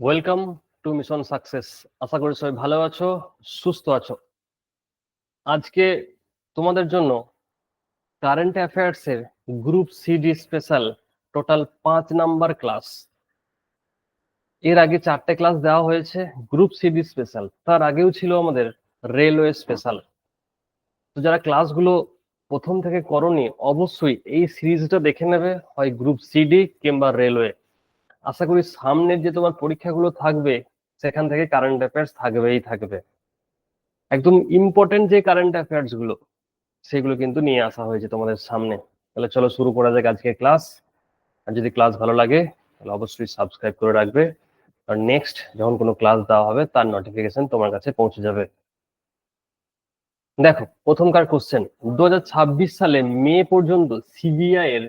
Welcome to mission success. আশা করি সবাই ভালো আছো, সুস্থ আছো। আজকে তোমাদের জন্য কারেন্ট অ্যাফেয়ার্স এর group C D special total 5 number class. এর আগে 4টে ক্লাস দেওয়া হয়েছে গ্রুপ সিডি স্পেশাল, তার আগেও ছিল আমাদের রেলওয়ে স্পেশাল। তো যারা ক্লাসগুলো প্রথম থেকে করনি অবশ্যই এই সিরিজটা দেখে নেবে, হয় গ্রুপ সিডি কিংবা রেলওয়ে। আশা করি সামনের যে তোমার পরীক্ষাগুলো থাকবে সেখান থেকে কারেন্ট অ্যাফেয়ার্স থাকবেই থাকবে। একদম ইম্পর্টেন্ট যে কারেন্ট অ্যাফেয়ার্স গুলো সেগুলো কিন্তু নিয়ে আসা হয়েছে তোমাদের সামনে। তাহলে চলো শুরু করা যাক আজকে ক্লাস। আর যদি ক্লাস ভালো লাগে তাহলে অবশ্যই সাবস্ক্রাইব করে রাখবে, আর নেক্সট যখন কোনো ক্লাস দেওয়া হবে তার নোটিফিকেশন তোমার কাছে পৌঁছে যাবে। দেখো প্রথমকার কোশ্চেন, 2026 সালে মে পর্যন্ত সিবিআই এর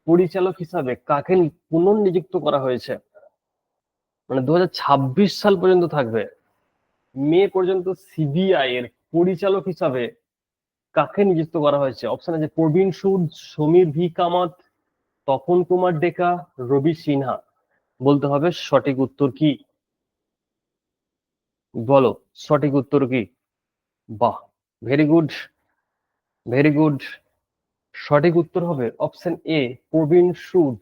পরিচালক হিসাবে কাকে পুনর্নিযুক্ত করা হয়েছে? মানে 2026 সাল পর্যন্ত থাকবে, মে পর্যন্ত সিবিআই এর পরিচালক হিসাবে কাকে নিযুক্ত করা হয়েছে? অপশন আছে প্রবীণ সুদ, সমীর ভি কামাত, তপন কুমার ডেকা, রবি সিনহা। বলতে হবে সঠিক উত্তর কি, বলো সঠিক উত্তর কি? বাহ, ভেরি গুড, ভেরি গুড। সঠিক উত্তর হবে অপশন এ প্রবীণ সুদ।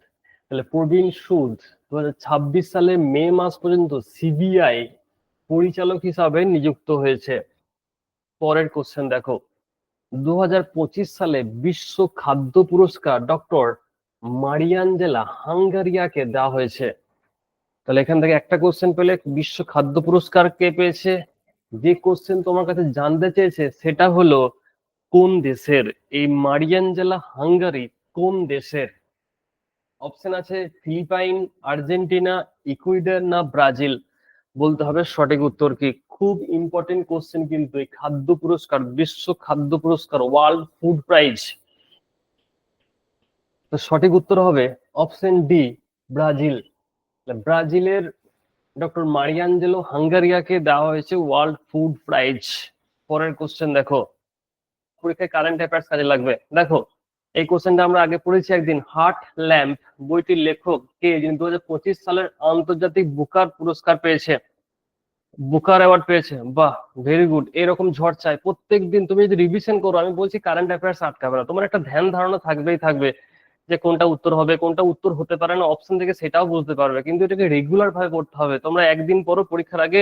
তাহলে প্রবীণ সুদ 2026 সালে মে মাস পর্যন্ত সিবিআই পরিচালক হিসাবে নিযুক্ত হয়েছে। পরের কোশ্চেন দেখো, 2025 সালে বিশ্ব খাদ্য পুরস্কার ডক্টর মারিয়াঞ্জেলা হাঙ্গারিয়াকে দেওয়া হয়েছে। তাহলে এখান থেকে একটা কোশ্চেন পেলে, বিশ্ব খাদ্য পুরস্কার কে পেয়েছে। যে কোশ্চেন তোমার কাছে জানতে চেয়েছে সেটা হলো কোন দেশের, এই মারিয়াঞ্জেলা হাঙ্গারি কোন দেশের? অপশন আছে ফিলিপাইন, আর্জেন্টিনা, ইকুয়েডর না ব্রাজিল। বলতে হবে সঠিক উত্তর কি। খুব ইম্পর্টেন্ট কোশ্চেন কিন্তু এই খাদ্য পুরস্কার, বিশ্ব খাদ্য পুরস্কার, ওয়ার্ল্ড ফুড প্রাইজ। তো সঠিক উত্তর হবে অপশন ডি ব্রাজিল। ব্রাজিলের ডক্টর মারিয়াঞ্জেলো হাঙ্গারিয়াকে দেওয়া হয়েছে ওয়ার্ল্ড ফুড প্রাইজ। পরের কোশ্চেন দেখো, পরীক্ষায় কারেন্ট অ্যাফেয়ার্স কাজে লাগবে। দেখো এই কোশ্চেনটা আমরা আগে পড়েছি একদিন। হার্ট ল্যাম্প বইটির লেখক কে, যিনি 2025 সালের আন্তর্জাতিক বুকার পুরস্কার পেয়েছে, বুকার অ্যাওয়ার্ড পেয়েছে? বাহ, ভেরি গুড। এরকম ঝড় চাই প্রত্যেকদিন। তুমি যদি রিভিশন করো, আমি বলছি কারেন্ট অ্যাফেয়ার্স আটকাবে না, তোমার একটা ধ্যান ধারণা থাকবেই থাকবে যে কোনটা উত্তর হবে, কোনটা উত্তর হতে পারে না, অপশন থেকে সেটাও বুঝতে পারবে। কিন্তু এটাকে রেগুলার ভাবে পড়তে হবে। তোমরা একদিন পরও পরীক্ষার আগে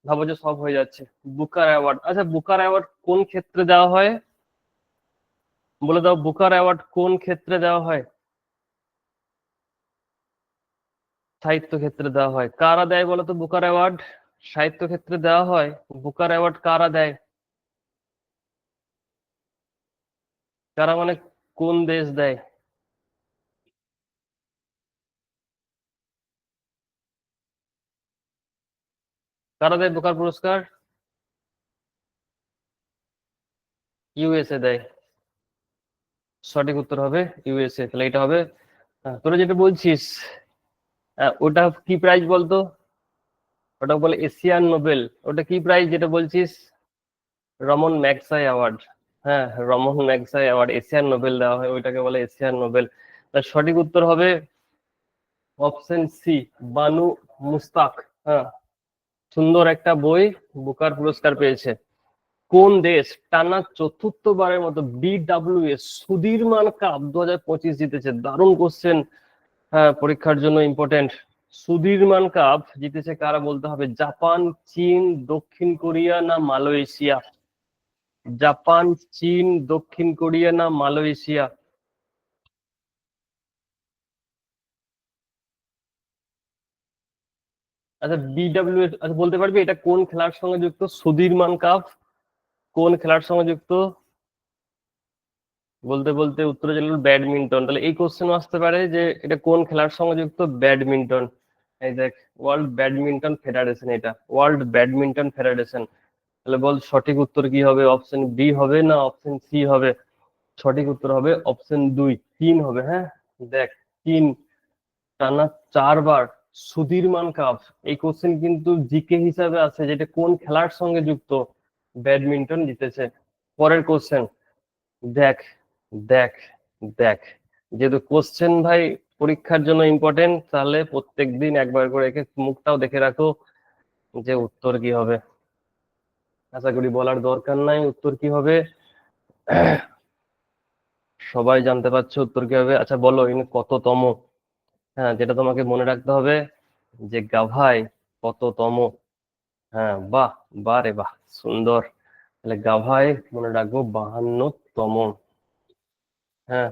ভাবো যে সব হয়ে যাচ্ছে। বুকার অ্যাওয়ার্ড, আচ্ছা বুকার অ্যাওয়ার্ড কোন ক্ষেত্রে দেওয়া হয়? বলে দাও, বুকার অ্যাওয়ার্ড কোন ক্ষেত্রে দেওয়া হয়? সাহিত্য ক্ষেত্রে দেওয়া হয়। কারা দেয় বলো তো বুকার অ্যাওয়ার্ড? সাহিত্য ক্ষেত্রে দেওয়া হয়। বুকার অ্যাওয়ার্ড কারা দেয়? কারা মানে কোন দেশ দেয়? কারা দেয় বুকার পুরস্কার? ইউএসএ দেয়। সঠিক উত্তর হবে ইউএসএ। তাহলে এটা হবে, তোরা যেটা বলছিস ওটা কি প্রাইজ বলতো? ওটা বলে এশিয়ান নোবেল। ওটা কি প্রাইজ যেটা বলছিস? রমন ম্যাগসাই অ্যাওয়ার্ড। হ্যাঁ, রমন ম্যাগসাই অ্যাওয়ার্ড, এশিয়ান নোবেল দেওয়া হয়, ওইটাকে বলে এশিয়ান নোবেল। তার সঠিক উত্তর হবে অপশন সি বানু মুস্তাক। হ্যাঁ, সুন্দর একটা বই, বুকার পুরস্কার পেয়েছে। কোন দেশ টানা চতুর্থবারের মতো বিডব্লিউএস সুধীরমান কাপ 2025 জিতেছে? দারুণ কোশ্চেন, হ্যাঁ পরীক্ষার জন্য ইম্পর্টেন্ট। সুধীরমান কাপ জিতেছে কারা বলতে হবে? জাপান, চীন, দক্ষিণ কোরিয়া না মালয়েশিয়া? জাপান, চীন, দক্ষিণ কোরিয়া না মালয়েশিয়া? আচ্ছা বিডব্লিউএস, আচ্ছা বলতে পারবি এটা কোন খেলার সঙ্গে যুক্ত? সুধীরমান কাপ কোন খেলার সঙ্গে যুক্ত? বলতে বলতে উত্তরে চলে গেল ব্যাডমিন্টন। তাহলে এই কোশ্চেন আসতে পারে যে এটা কোন খেলার সঙ্গে যুক্ত? ব্যাডমিন্টন। এই দেখ, ওয়ার্ল্ড ব্যাডমিন্টন ফেডারেশন, এটা ওয়ার্ল্ড ব্যাডমিন্টন ফেডারেশন। তাহলে বল সঠিক উত্তর কি হবে? অপশন বি হবে না অপশন সি হবে? সঠিক উত্তর হবে অপশন দুই, তিন হবে। হ্যাঁ দেখ, তিন, টানা 4বার সুধীরমান কাপ। এই কোশ্চেন কিন্তু জিকে হিসাবে আছে, যেটা কোন খেলার সঙ্গে যুক্ত? ব্যাডমিন্টন জিতেছে। পরের কোশ্চেন দেখ, দেখ, দেখ, যেহেতু কোশ্চেন ভাই পরীক্ষার জন্য ইম্পর্টেন্ট, তাহলে প্রত্যেকদিন একবার করে একে মুখটাও দেখে রাখো যে উত্তর কি হবে। আশা করি বলার দরকার নাই উত্তর কি হবে, সবাই জানতে পারছো উত্তর কি হবে। আচ্ছা বলো ইনি কততম? হ্যাঁ, যেটা তোমাকে মনে রাখতে হবে যে গাভাই কততম। হ্যাঁ, বাহ, বাহ রে বাহ, সুন্দর। তাহলে গাভাই মনে রাখবো 52তম। হ্যাঁ,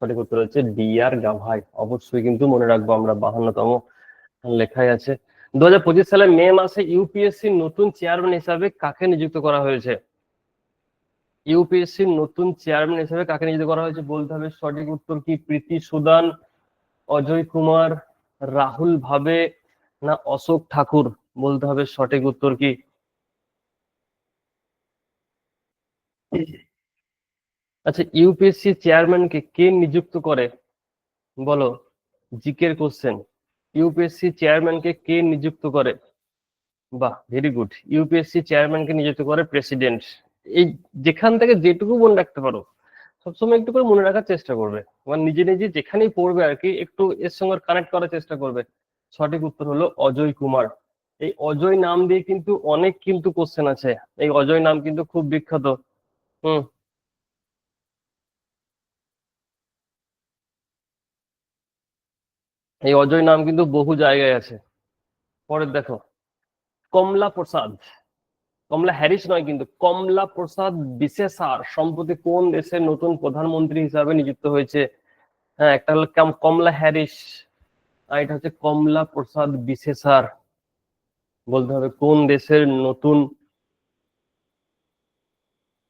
সঠিক উত্তর হচ্ছে ডি আর গাভাই, অবশ্যই কিন্তু মনে রাখবো আমরা 52তম। লেখাই আছে। 2025 সালের মে মাসে ইউপিএসসি নতুন চেয়ারম্যান হিসাবে কাকে নিযুক্ত করা হয়েছে? ইউপিএসসি নতুন চেয়ারম্যান হিসেবে কাকে নিযুক্ত করা হয়েছে বলতে হবে। সঠিক উত্তর কি প্রীতি সুদান, অজয় কুমার, রাহুল ভাবে, না অশোক ঠাকুর? বলতে হবে সঠিক উত্তর কি। আচ্ছা, ইউপিএসসি চেয়ারম্যানকে কে নিযুক্ত করে বলো? জিকের কোশ্চেন। ইউপিএসসি চেয়ারম্যানকে কে নিযুক্ত করে? বাহ, ভেরি গুড। ইউপিএসসি চেয়ারম্যানকে নিযুক্ত করে প্রেসিডেন্ট। এই যেখান থেকে যেটুকু মনে রাখতে পারো সবসময় একটু করে মনে রাখার চেষ্টা করবে, মানে নিজে নিজে যেখানেই পড়বে আর কি একটু এর সঙ্গে কানেক্ট করার চেষ্টা করবে। সঠিক উত্তর হলো অজয় কুমার। এই অজয় নাম দিয়ে কিন্তু অনেক কিন্তু কোশ্চেন আছে। এই অজয় নাম কিন্তু খুব বিখ্যাত। হুম। এই অজয় নাম কিন্তু বহু জায়গায় আছে। পরে দেখো, কমলা প্রসাদ, কমলা হ্যারিস নয় কিন্তু কমলা প্রসাদ বিশেষার সম্প্রতি কোন দেশের নতুন প্রধানমন্ত্রী হিসাবে নিযুক্ত হয়েছে? হ্যাঁ, একটা হলো কমলা হ্যারিস, আর এটা হচ্ছে কমলা প্রসাদ বিশেষার। বলতে হবে কোন দেশের নতুন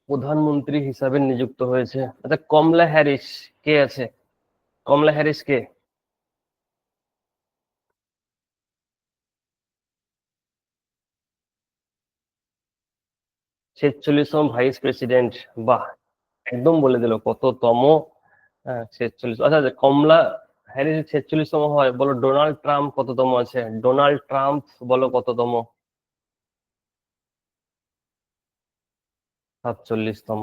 প্রধানমন্ত্রী হিসাবে নিযুক্ত হয়েছে। আচ্ছা, কমলা হ্যারিস কে আছে? কমলা হ্যারিস কে? 46তম ভাইস প্রেসিডেন্ট। বাহ, একদম বলে দিল কততম। হ্যাঁ, 46। আচ্ছা আচ্ছা, কমলা হ্যারিস 46তম হয়, বলো ডোনাল্ড ট্রাম্প কততম আছে? ডোনাল্ড ট্রাম্প বলো কততম? 47তম।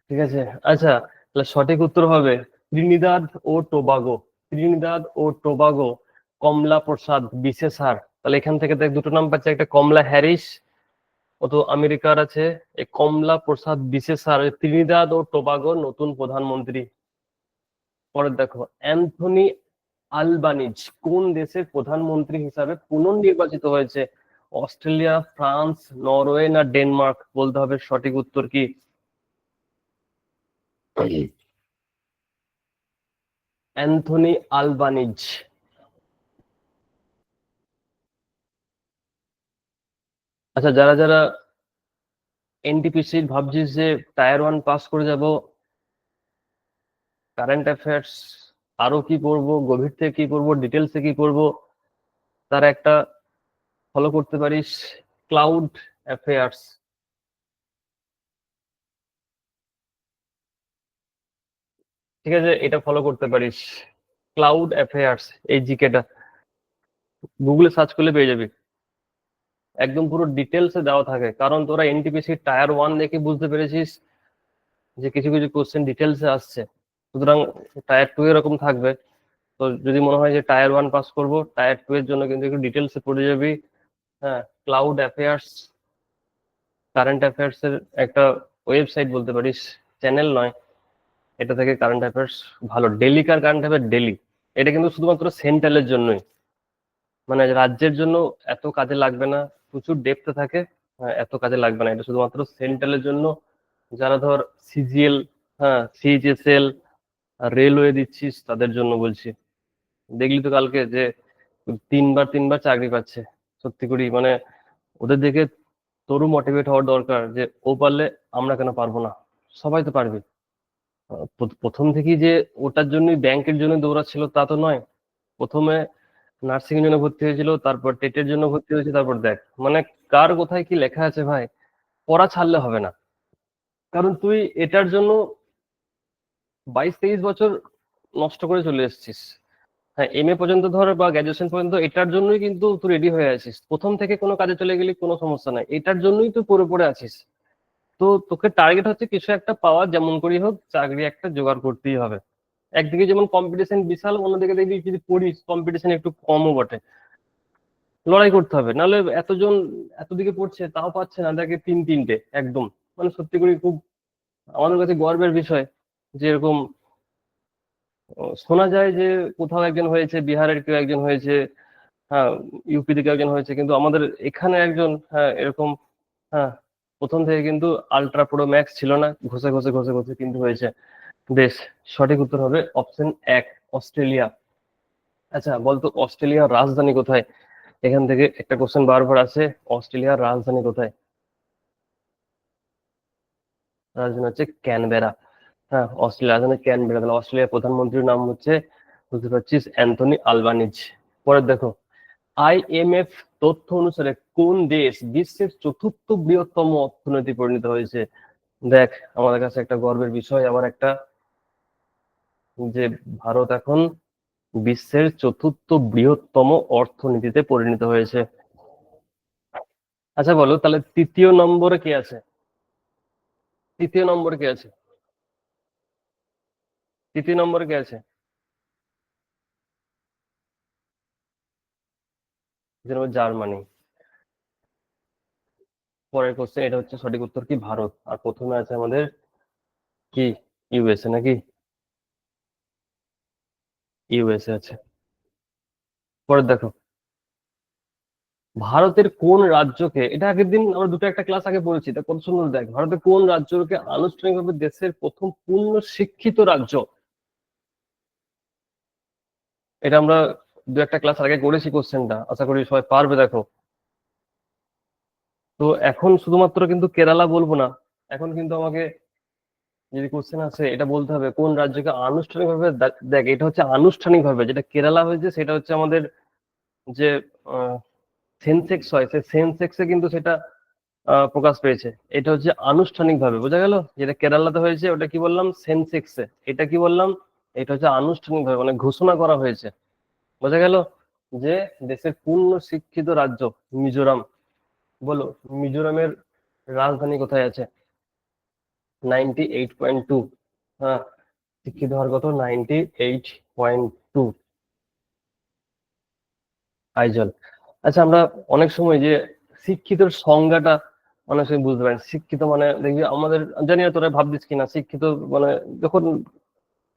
ঠিক আছে। আচ্ছা, তাহলে সঠিক উত্তর হবে ত্রিনিদাদ ও টোবাগো। ত্রিনিদাদ ও টোবাগো কমলা প্রসাদ বিশেষার। তাহলে এখান থেকে দেখ দুটো নাম পাচ্ছে, একটা কমলা হ্যারিস, ও তো আমেরিকার আছে। এই কমলা প্রসাদ বিশেষার ত্রিনিদাদ ও টোবাগো নতুন প্রধানমন্ত্রী। পরে দেখো, অ্যান্থনি আলবানিজ কোন দেশের প্রধানমন্ত্রী হিসাবে পুনর্নির্বাচিত হয়েছে? অস্ট্রেলিয়া, ফ্রান্স, নরওয়ে, না ডেনমার্ক? বলতে হবে সঠিক উত্তর কি। Anthony Albanese. আচ্ছা, যারা যারা এনটিপিসি ভাবছিস যে টায়ার 1 পাস করে যাব, কারেন্ট অ্যাফেয়ার্স আরো কি পড়বো, গভীর থেকে কি পড়বো, ডিটেলসে কি পড়বো, তারা একটা ফলো করতে পারিস ক্লাউড অ্যাফেয়ার্স। ঠিক আছে, এটা ফলো করতে পারিস, ক্লাউড অ্যাফেয়ার্স। এই জিকেটা গুগলে সার্চ করলে পেয়ে যাবি, একদম পুরো ডিটেলসে দেওয়া থাকে। কারণ তোরা এনটিপিসি টায়ার 1 দেখে বুঝতে পেরেছিস যে কিছু কিছু কোশ্চেন ডিটেলসে আসছে, সুতরাং টায়ার 2 এরকম থাকবে। তো যদি মনে হয় যে টায়ার 1 পাস করব, টায়ার 2 এর জন্য কিন্তু একটু ডিটেলসে পড়ে যাবি। হ্যাঁ, ক্লাউড অ্যাফেয়ার্স কারেন্ট অ্যাফেয়ার্স এর একটা ওয়েবসাইট বলতে পারিস, চ্যানেল নয়। এটা থেকে কারেন্ট অ্যাফেয়ার্স ভালো, ডেলিকার কারেন্ট অ্যাফেয়ার ডেলি। এটা কিন্তু শুধুমাত্র সেন্ট্রালের জন্যই, মানে রাজ্যের জন্য এত কাজে লাগবে না, প্রচুর ডেপথে থাকে। এত কাজে লাগবে না, এটা শুধুমাত্র সেন্ট্রালের জন্য। যারা ধর সিজিএল, হ্যাঁ সিএইচএসএল, রেলওয়ে দিচ্ছিস তাদের জন্য বলছি। দেখলি তো কালকে যে তিনবার তিনবার চাকরি পাচ্ছে, সত্যি করি মানে ওদের দেখে তোরও মোটিভেট হওয়ার দরকার যে ও পারলে আমরা কেন পারবো না। সবাই তো পারবে। প্রথম থেকেই যে ওটার জন্যই ব্যাংকের জন্য দৌড়াচ্ছিল তা তো নয়। প্রথমে নার্সিং এর জন্য ভর্তি হয়েছিল, তারপর টেটের জন্য ভর্তি হয়েছে, তারপর দেখ মানে কার কোথায় কি লেখা আছে ভাই। পড়া ছাড়লে হবে না, কারণ তুই এটার জন্য 22-23 বছর নষ্ট করে চলে এসেছিস। হ্যাঁ, এমএ পর্যন্ত ধর বা গ্রাজুয়েশন পর্যন্ত এটার জন্যই কিন্তু তুই রেডি হয়ে আছিস। প্রথম থেকে কোনো কাজে চলে গেলে কোনো সমস্যা নাই, এটার জন্যই তুই পড়ে পড়ে আছিস। তো তোকে টার্গেট হচ্ছে কিছু একটা পাওয়া, যেমন করেই হোক চাকরি একটা জোগাড় করতেই হবে। একদিকে যেমন কম্পিটিশন বিশাল, অন্যদিকে দেখবি যদি পড়িস কম্পিটিশন একটু কমও বটে। লড়াই করতে হবে, নাহলে এতজন এতদিকে পড়ছে তাও পাচ্ছে না, দেখে তিন তিনটে একদম। মানে সত্যি করে খুব আমাদের কাছে গর্বের বিষয় যে এরকম শোনা যায় যে কোথাও একজন হয়েছে, বিহারের কেউ একজন হয়েছে, হ্যাঁ ইউপি থেকে একজন হয়েছে, কিন্তু আমাদের এখানে একজন, হ্যাঁ এরকম, হ্যাঁ প্রথম থেকে কিন্তু আলট্রা প্রো ম্যাক্স ছিল না, ঘষে ঘষে ঘষে ঘষে কিন্তু হয়েছে। বেশ, সঠিক উত্তর হবে অপশন এক, অস্ট্রেলিয়া। আচ্ছা বলতো অস্ট্রেলিয়ার রাজধানী কোথায়? এখান থেকে একটা কোশ্চেন বারবার আছে, অস্ট্রেলিয়ার রাজধানী কোথায়? রাজধানী হচ্ছে ক্যানবেরা। হ্যাঁ অস্ট্রেলিয়ার রাজধানী ক্যানবেরা। তাহলে অস্ট্রেলিয়ার প্রধানমন্ত্রীর নাম হচ্ছে, বুঝতে পারছিস, অ্যান্থনি আলবানিজ। পরে দেখো, আইএমএফ তথ্য অনুসারে কোন দেশ বিশ্বের চতুর্থ বৃহত্তম অর্থনীতি পরিণত হয়েছে? দেখ, আমাদের কাছে একটা গর্বের বিষয় আবার একটা, যে ভারত এখন বিশ্বের চতুর্থ বৃহত্তম অর্থনীতিতে পরিণত হয়েছে। আচ্ছা বলো তাহলে তৃতীয় নম্বরে কে আছে? তৃতীয় নম্বরে কে আছে? তৃতীয় নম্বরে কে আছে? যেরকম জার্মানি। পরের কোশ্চেন, এটা হচ্ছে সঠিক উত্তর কি ভারত, আর প্রথমে আছে আমাদের কি ইউএসএ নাকি? ইউএসএ আছে। পরে দেখো, ভারতের কোন রাজ্যকে, এটা আগের দিন আমরা দুটো একটা ক্লাস আগে পড়েছি, তা কত সুন্দর। দেখ, ভারতের কোন রাজ্যকে আনুষ্ঠানিকভাবে দেশের প্রথম পূর্ণ শিক্ষিত রাজ্য, এটা আমরা দু একটা ক্লাস আগে করেছি কোশ্চেনটা, আশা করি সবাই পারবে। দেখো, তো এখন শুধুমাত্র কিন্তু কেরালা বলবো না, এখন কিন্তু আমাকে যদি কোশ্চেন আছে এটা বলতে হবে কোন রাজ্যকে আনুষ্ঠানিকভাবে। দেখ এটা হচ্ছে আনুষ্ঠানিকভাবে, যেটা কেরালা হয়েছে সেটা হচ্ছে আমাদের যে সেন্সেক্স হয়, সেই সেন্সেক্সে কিন্তু সেটা প্রকাশ পেয়েছে। এটা হচ্ছে আনুষ্ঠানিকভাবে, বোঝা গেল? যেটা কেরালাতে হয়েছে ওটা কি বললাম, সেন্সেক্সে। এটা কি বললাম, এটা হচ্ছে আনুষ্ঠানিকভাবে, মানে ঘোষণা করা হয়েছে। বোঝা গেল যে দেশের পূর্ণ শিক্ষিত রাজ্য মিজোরাম। বলো, মিজোরামের রাজধানী কোথায় আছে? 98.2। হ্যাঁ, শিক্ষিত হার কত? 98.2। আইজল। আচ্ছা, আমরা অনেক সময় যে শিক্ষিতর সংজ্ঞাটা অনেক সময় বুঝতে পারি না। শিক্ষিত মানে দেখবি আমাদের, জানি না তোরা ভাবছিস কিনা, শিক্ষিত মানে যখন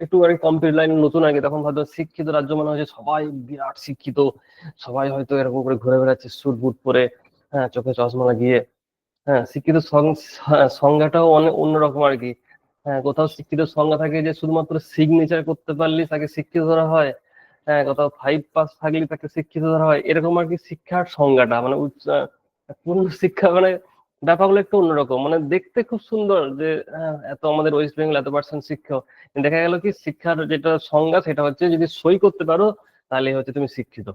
একটু আর কম্পিউটার লাইনে নতুন আগে, তখন ভাবতো শিক্ষিত রাজ্য মানে হচ্ছে সবাই বিরাট শিক্ষিত, সবাই হয়তো এরকম করে ঘুরে বেড়াচ্ছে স্যুট বুট পরে, হ্যাঁ চোখে চশমা লাগিয়ে। হ্যাঁ শিক্ষিত সংজ্ঞাটাও অনেক অন্যরকম আর কি। হ্যাঁ কোথাও শিক্ষিত সংজ্ঞা থাকে যে শুধুমাত্র সিগনেচার করতে পারলে তাকে শিক্ষিত ধরা হয়, হ্যাঁ কোথাও 5 পাস থাকলে তাকে শিক্ষিত ধরা হয়, এরকম আর কি। শিক্ষার সংজ্ঞাটা মানে পূর্ণ শিক্ষা মানে ব্যাপারগুলো একটু অন্যরকম, মানে দেখতে খুব সুন্দর যে হ্যাঁ এত আমাদের ওয়েস্ট বেঙ্গল এত% শিক্ষা, দেখা গেল কি শিক্ষার যেটা সংজ্ঞা সেটা হচ্ছে যদি সই করতে পারো তাহলে হচ্ছে তুমি শিক্ষিত।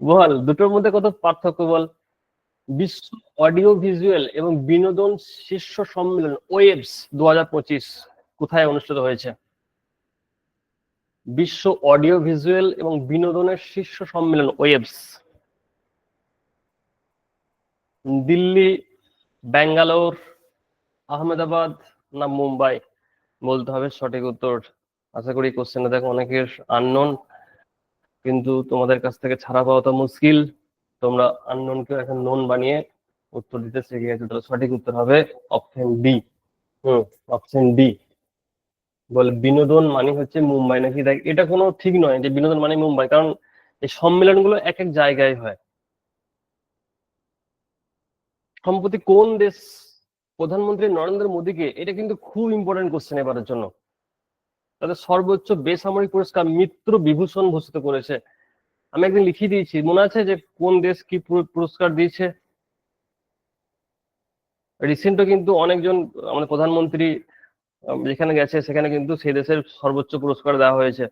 বল দুটোর মধ্যে কত পার্থক্য বল। বিশ্ব অডিও ভিজুয়াল এবং বিনোদন শীর্ষ সম্মেলন ওয়েবস 2025 কোথায় অনুষ্ঠিত হয়েছে? বিশ্ব অডিও ভিজুয়াল এবং বিনোদনের শীর্ষ সম্মেলন ওয়েবস। দিল্লি, ব্যাঙ্গালোর, আহমেদাবাদ না মুম্বাই? বলতে হবে সঠিক উত্তর। আশা করি কোশ্চেনটা দেখো অনেকের আননোন, কিন্তু তোমাদের কাছ থেকে ছাড়া পাওয়া তো মুশকিল। তোমরা আননোনকে এখন নোন বানিয়ে উত্তর দিতে শিখে গেছো। তাহলে সঠিক উত্তর হবে অপশন ডি। হুম, অপশন ডি। বলে বিনোদন মানে হচ্ছে মুম্বাই নাকি? দেখ এটা কোনো ঠিক নয় যে বিনোদন মানে মুম্বাই, কারণ এই সম্মেলনগুলো এক এক জায়গায় হয়। সম্প্রতি কোন দেশ প্রধানমন্ত্রী নরেন্দ্র মোদীকে, এটা কিন্তু খুব ইম্পর্টেন্ট কোশ্চেন এবারের জন্য, তাদের সর্বোচ্চ বেসামরিক পুরস্কার মিত্র বিভূষণ ভূষিত করেছে? আমি একদিন লিখিয়ে দিয়েছি, মনে আছে যে কোন দেশ কি পুরস্কার দিয়েছে? রিসেন্টও কিন্তু অনেকজন আমাদের প্রধানমন্ত্রী যেখানে গেছে সেখানে কিন্তু সেই দেশের সর্বোচ্চ পুরস্কার দেওয়া হয়েছে।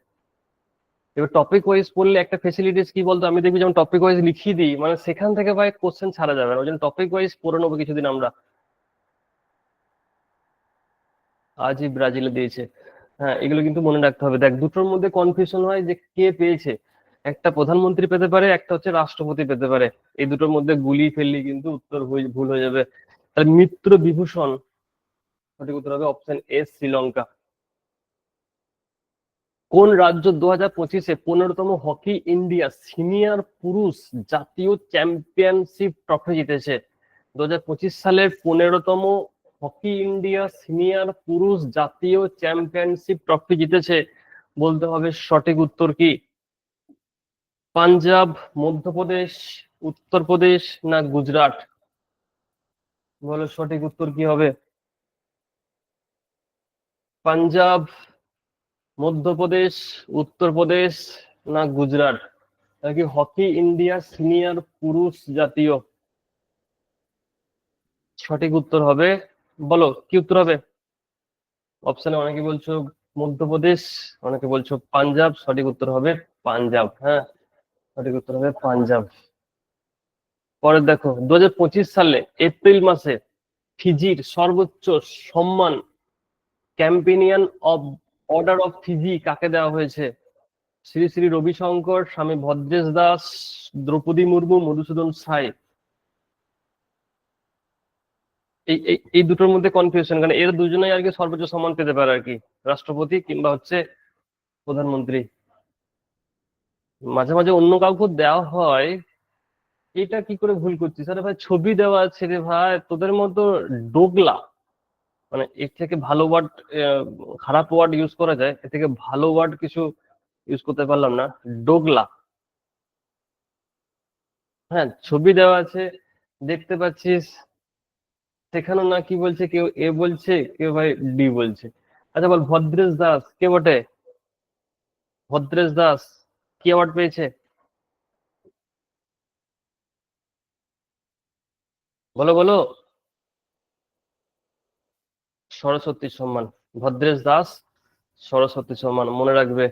এবার টপিক ওয়াইজ পড়লে একটা ফেসিলিটিস কি বলতো, আমি দেখবি যেমন টপিক ওয়াইজ লিখিয়ে দিই, মানে সেখান থেকে ভাই কোশ্চেন ছাড়া যাবে না, ওই জন্য টপিক ওয়াইজ পড়ে নেবো কিছুদিন আমরা। আজই ব্রাজিলে দিয়েছে। হ্যাঁ এগুলো কিন্তু মনে রাখতে হবে। দেখ দুটোর মধ্যে কনফিউশন হয় যে কে পেয়েছে, একটা প্রধানমন্ত্রী পেতে পারে, একটা হচ্ছে রাষ্ট্রপতি পেতে পারে। এই দুটোর মধ্যে গুলি ফেললি কিন্তু উত্তর ভুল হয়ে যাবে। তাহলে মিত্র বিভূষণ, সঠিক উত্তর হবে অপশন এ, শ্রীলঙ্কা। কোন রাজ্য 2025-এ 15তম হকি ইন্ডিয়া সিনিয়র পুরুষ জাতীয় চ্যাম্পিয়নশিপ ট্রফি জিতেছে? 2025 সালের 15তম হকি ইন্ডিয়া সিনিয়র পুরুষ জাতীয় চ্যাম্পিয়নশিপ ট্রফি জিতেছে, বলতে হবে সঠিক উত্তর কি? পাঞ্জাব, মধ্যপ্রদেশ, উত্তরপ্রদেশ না গুজরাট? বলো সঠিক উত্তর কি হবে? পাঞ্জাব, মধ্যপ্রদেশ, উত্তরপ্রদেশ না গুজরাট? নাকি হকি ইন্ডিয়া সিনিয়র পুরুষ জাতীয়? সঠিক উত্তর হবে, বলো কি উত্তর হবে? অপশনে অনেকে বলছো মধ্যপ্রদেশ, অনেকে বলছো পাঞ্জাব, সঠিক উত্তর হবে পাঞ্জাব। হ্যাঁ, সঠিক উত্তর হবে পাঞ্জাব। পরে দেখো 2025 সালে এপ্রিল মাসে ফিজির সর্বোচ্চ সম্মান champion of order of Fiji কাকে দেওয়া হয়েছে? শ্রী শ্রী রবিশঙ্কর, স্বামী ভদ্রেশ দাস, দ্রৌপদী মুর্মু, মধুসূদন সাই? এই দুটোর মধ্যে কনফিউশন, কারণ এর দুজনেই আর কি সর্বোচ্চ সম্মান পেতে পারে আর কি, রাষ্ট্রপতি কিংবা হচ্ছে প্রধানমন্ত্রী। মাঝে মাঝে অন্য কাউকে দেওয়া হয়, এটা কি করে ভুল করছিস? আরে ভাই ছবি দেওয়া আছে রে ভাই, তোদের মতো ডোগলা, মানে এর থেকে ভালো ওয়ার্ড, খারাপ ওয়ার্ড ইউজ করা যায়, এর থেকে ভালো ওয়ার্ড কিছু ইউজ করতে পারলাম না। ডোগলা। হ্যাঁ, ছবি দেওয়া আছে, দেখতে পাচ্ছিস, সেখানেও না কি বলছে, কেউ এ বলছে, কেউ ভাই ডি বলছে। আচ্ছা বল, ভদ্রেশ দাস কে বটে? ভদ্রেশ দাস কি অ্যাওয়ার্ড পেয়েছে? বলো বলো। সরস্বতী সম্মান। ভদ্রেশ দাস সরস্বতী সম্মান, মনে রাখবে।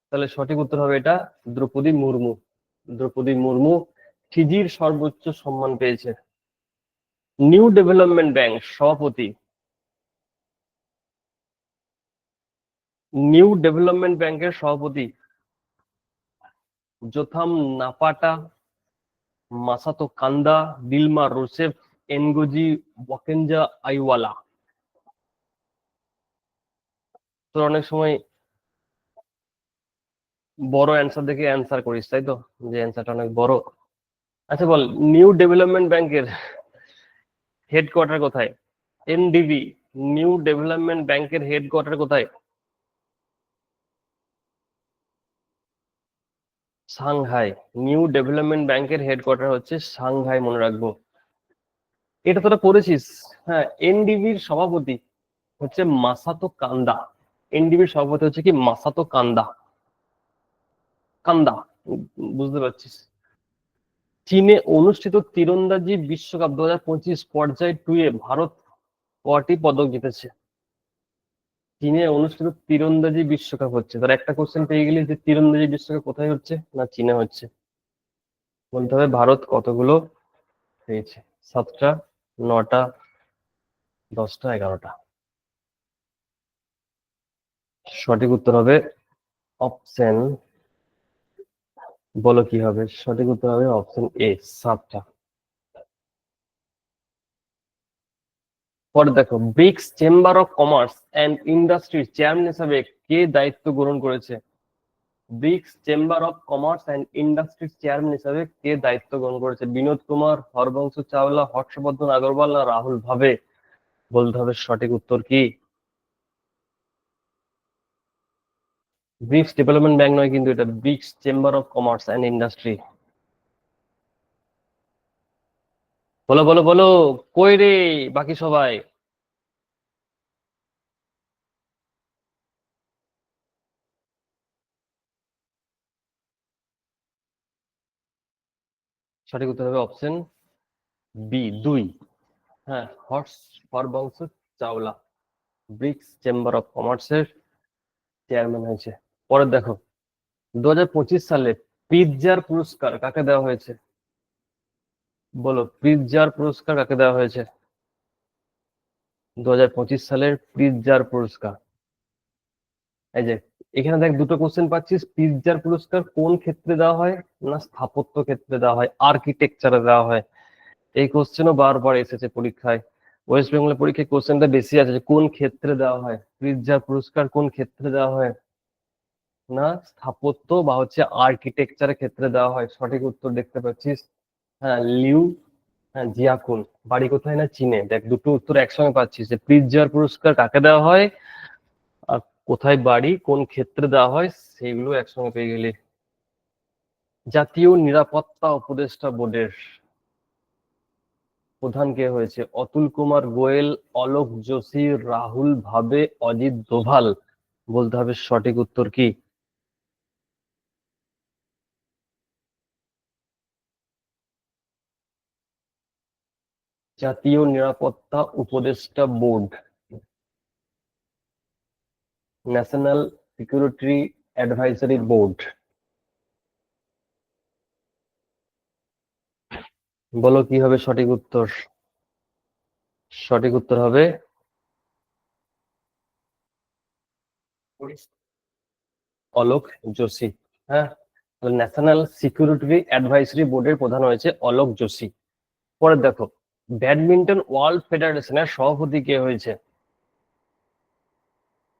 তাহলে সঠিক উত্তর হবে এটা দ্রৌপদী মুর্মু। দ্রৌপদী মুর্মু ফিজির সর্বোচ্চ সম্মান পেয়েছে। নিউ ডেভেলপমেন্ট ব্যাংক সভাপতি, নিউ ডেভেলপমেন্ট ব্যাংকের সভাপতি জোথাম নাপাটা, মাসাতো কান্দা, দিলমা রোসেফ, এনগোজি ওয়াকেনজা আইওয়ালা? তোর অনেক সময় বড় অ্যান্সার দেখে অ্যান্সার করিস, তাই তো, যে অ্যান্সারটা অনেক বড়। আচ্ছা বল, নিউ ডেভেলপমেন্ট ব্যাংকের হেডকোয়ার্টার কোথায়? এনডিবি, নিউ ডেভেলপমেন্ট ব্যাংকের হেডকোয়ার্টার কোথায়? সাংহাই। নিউ ডেভেলপমেন্ট ব্যাংকের হেডকোয়ার্টার হচ্ছে সাংহাই, মনে রাখবো। এটা তোরা পড়েছিস। হ্যাঁ, এনডিবির সভাপতি হচ্ছে মাসাতো কান্দা। এনডিবির সভাপতি হচ্ছে কি মাসাতো কান্দা। কান্দা, বুঝতে পারছিস। চীনে অনুষ্ঠিত তীরন্দাজি বিশ্বকাপ 2025 পর্যায় 2 এ ভারত কটি পদক জিতেছে? চীনে অনুষ্ঠিত তীরন্দাজি বিশ্বকাপ হচ্ছে, তার একটা কোশ্চেন পেয়ে গেলি যে তীরন্দাজি বিশ্বকাপ কোথায় হচ্ছে, না চীনে হচ্ছে। বলতে হবে ভারত কতগুলো পেয়েছে। 7টা, 9টা, 10টা, 11টা? সঠিক উত্তর হবে অপশন, বলো কি হবে? সঠিক উত্তর হবে অপশন এ, 7টা। পরে দেখো, BRICS chamber of commerce and ইন্ডাস্ট্রির চেয়ারম্যান হিসাবে কে দায়িত্ব গ্রহণ করেছে? BRICS chamber of commerce and ইন্ডাস্ট্রির চেয়ারম্যান হিসাবে কে দায়িত্ব গ্রহণ করেছে? বিনোদ কুমার, হরবংশ চাওলা, হর্ষবর্ধন আগরওয়াল না রাহুল ভাবে? বলতে হবে সঠিক উত্তর কি? ব্রিক্স ডেভেলপমেন্ট ব্যাংক নয় কিন্তু, এটা BRICS chamber of commerce and industry. বলো বলো বলো, কই রে বাকি সবাই? সঠিক উত্তর হবে অপশন বি, 2। হ্যাঁ, Harbansh Chawla BRICS chamber of কমার্সের চেয়ারম্যান হয়েছে। পরে দেখো, 2025 সালে পিৎজার পুরস্কার কাকে দেওয়া হয়েছে? বলো, পিৎজার পুরস্কার কাকে দেওয়া হয়েছে? 2025 সালের পিৎজার পুরস্কার, এই যে এখানে দেখ দুটো কোশ্চেন পাচ্ছিস। পিৎজার পুরস্কার কোন ক্ষেত্রে দেওয়া হয়? না স্থাপত্য ক্ষেত্রে দেওয়া হয়, আর্কিটেকচারে দেওয়া হয়। এই কোশ্চেনও বারবার এসেছে পরীক্ষায়। ওয়েস্ট বেঙ্গলের পরীক্ষায় কোশ্চেনটা বেশি আছে যে কোন ক্ষেত্রে দেওয়া হয়, প্রিৎজার পুরস্কার কোন ক্ষেত্রে দেওয়া হয়, না স্থাপত্য বা হচ্ছে আর্কিটেকচারের ক্ষেত্রে দেওয়া হয়। সঠিক উত্তর দেখতে পাচ্ছিস, হ্যাঁ লিউ, হ্যাঁ জিয়াকুন। বাড়ি কোথায়, না চীনে। দেখ দুটো উত্তর একসঙ্গে পাচ্ছিস, যে প্রিৎজার পুরস্কার কাকে দেওয়া হয় আর কোথায় বাড়ি, কোন ক্ষেত্রে দেওয়া হয়, সেইগুলো একসঙ্গে পেয়ে গেলি। জাতীয় নিরাপত্তা উপদেষ্টা বোর্ডের প্রধান কে হয়েছে? অতুল কুমার গোয়েল, অলোক যোশী, রাহুল ভাবে, অজিত দোভাল। বলতে হবে সঠিক উত্তর কি? জাতীয় নিরাপত্তা উপদেষ্টা board, national security advisory board. বলো কি হবে সঠিক উত্তর? সঠিক উত্তর হবে অলোক যোশী। হ্যাঁ, ন্যাশনাল সিকিউরিটি অ্যাডভাইজারি বোর্ডের প্রধান হয়েছে অলোক যোশী। পরে দেখো, ব্যাডমিন্টন ওয়ার্ল্ড ফেডারেশনের সভাপতি কে হয়েছে?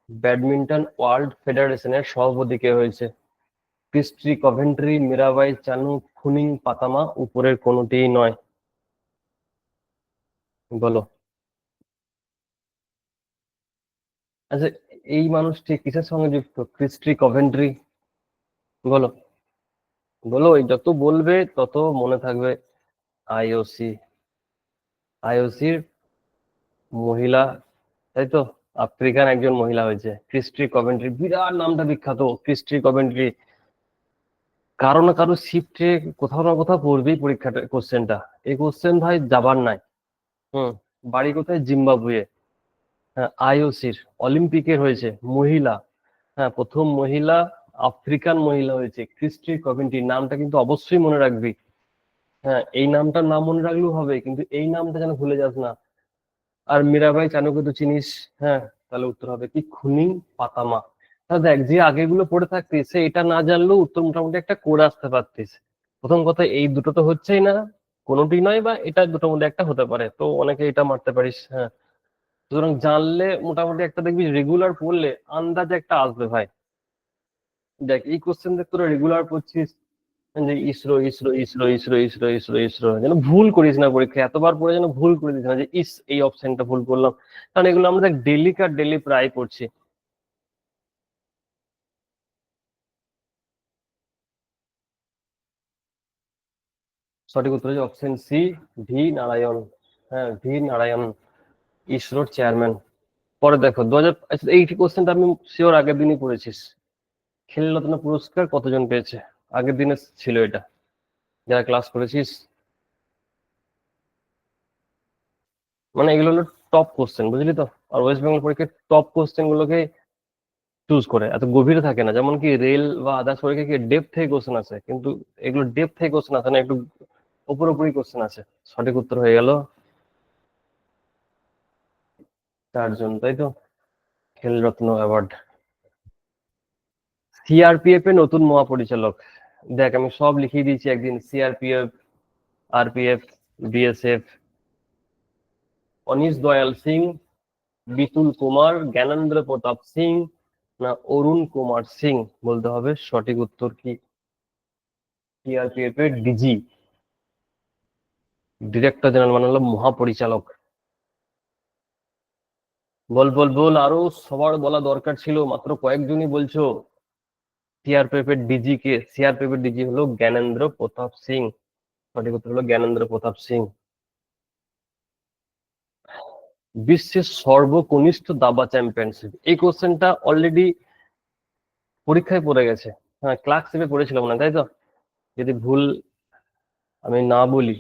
ব্যাডমিন্টন ওয়ার্ল্ড ফেডারেশনের সভাপতি কে হয়েছে? ক্রিস্টি কভেন্ট্রি, মীরাবাই চানু, খুনিং পাতামা, উপরের কোনোটিই নয়। বলো। আচ্ছা, এই মানুষটি কিসের সঙ্গে যুক্ত, ক্রিস্টি কভেন্ট্রি? বলো, বলো, এই যত বলবে তত মনে থাকবে। আইওসি, আইওসির মহিলা, তাই তো, আফ্রিকান একজন মহিলা হয়েছে ক্রিস্টি কভেন্ট্রি। বিরাট নামটা বিখ্যাত ক্রিস্টি কভেন্ট্রি। কারো না কারো শিফটে কোথাও না কোথাও পড়বেই পরীক্ষাটা, কোশ্চেনটা। এই কোশ্চেন ভাই যাবার নাই। হুম। বাড়ি কোথায়? জিম্বাবুয়ে। হ্যাঁ, আইওসির অলিম্পিকের হয়েছে মহিলা। হ্যাঁ, প্রথম মহিলা আফ্রিকান মহিলা হয়েছে ক্রিস্টি কভেন্ট্রি। নামটা কিন্তু অবশ্যই মনে রাখবি। হ্যাঁ, এই নামটার নাম মনে রাখলেও হবে, কিন্তু এই নামটা যেন ভুলে যাস না। আর মীরাবাই চানুকে তো চিনিস। হ্যাঁ, তাহলে উত্তর হবে কি, খুনি পাতামা। তা দেখ, যে আগেগুলো পড়ে থাকতিস সে এটা না জানলেও উত্তর মোটামুটি একটা করে আসতে পারতিস। প্রথম কথা, এই দুটো তো হচ্ছেই না, কোনোটি নয়, বা এটা দুটোর মধ্যে একটা হতে পারে, তো অনেকে এটা মারতে পারিস। হ্যাঁ, সুতরাং জানলে মোটামুটি একটা দেখবি, রেগুলার পড়লে আন্দাজে একটা আসবে ভাই। দেখ এই কোশ্চেন দেখ, তোরা রেগুলার পড়ছিস, যে ইসরো ইসরো ইসরো ইসরো ইসরো ইসরো ইসরো, যেন ভুল করিস না পরীক্ষা, এতবার পড়ে যেন ভুল করে দিস না যে ইস এই অপশনটা ভুল করলাম। কারণ এগুলো আমরা ডেলি কার ডেলি প্রায় করছি। সঠিক উত্তর হচ্ছে অপশন সি, ভি নারায়ণ। হ্যাঁ, ভি নারায়ণ, ইসরোর চেয়ারম্যান। পরে দেখো 2000, আচ্ছা এই কোশ্চেনটা আমি শিওর আগের দিনই পড়েছিস। খেলরত্ন পুরস্কার কতজন পেয়েছে? আগের দিনে ছিল এটা, যারা ক্লাস করেছিস। মানে এগুলো হলো টপ কোশ্চেন, বুঝলি তো। আর ওয়েস্ট বেঙ্গল পরীক্ষার টপ কোশ্চেন গুলোকে চুজ করে, এত গভীরে থাকে না। যেমন কি রেল বা আদার্স পরীক্ষা কি ডেপথ থেকে কোশ্চেন আছে, কিন্তু এগুলো ডেপথ থেকে কোশ্চেন আছে না, একটু উপর উপরই কোশ্চেন আছে। সঠিক উত্তর হয়ে গেল 4 জন, তাই তো। খেলরত্ন অ্যাওয়ার্ড। সিআরপিএফ এর নতুন মহাপরিচালক, দেখ আমি সব লিখিয়ে দিয়েছি একদিন। CRPF, RPF, BSF. Anise Dayal Singh, বিপুল কুমার, জ্ঞানেন্দ্র প্রতাপ সিং, না অরুণ কুমার সিং। বলতে হবে সঠিক উত্তর কি? সিআরপিএফ এর ডিজি, ডিরেক্টর জেনারেল মানে হলো মহাপরিচালক। বল বল বল, আরো সবার বলা দরকার ছিল, মাত্র কয়েকজনই বলছো। সিআরপিএফ এর ডিজি কে? সিআরপিএফ এর ডিজি হলো জ্ঞানেন্দ্র প্রতাপ সিং। সঠিক উত্তর হলো জ্ঞানেন্দ্র প্রতাপ সিং। বিশ্বের সর্বকনিষ্ঠ দাবা চ্যাম্পিয়নশিপ, এই কোশ্চেনটা অলরেডি পরীক্ষায় পড়ে গেছে। হ্যাঁ, ক্লার্কশিপে পড়েছিলাম না, তাই তো, যদি ভুল আমি না বলি।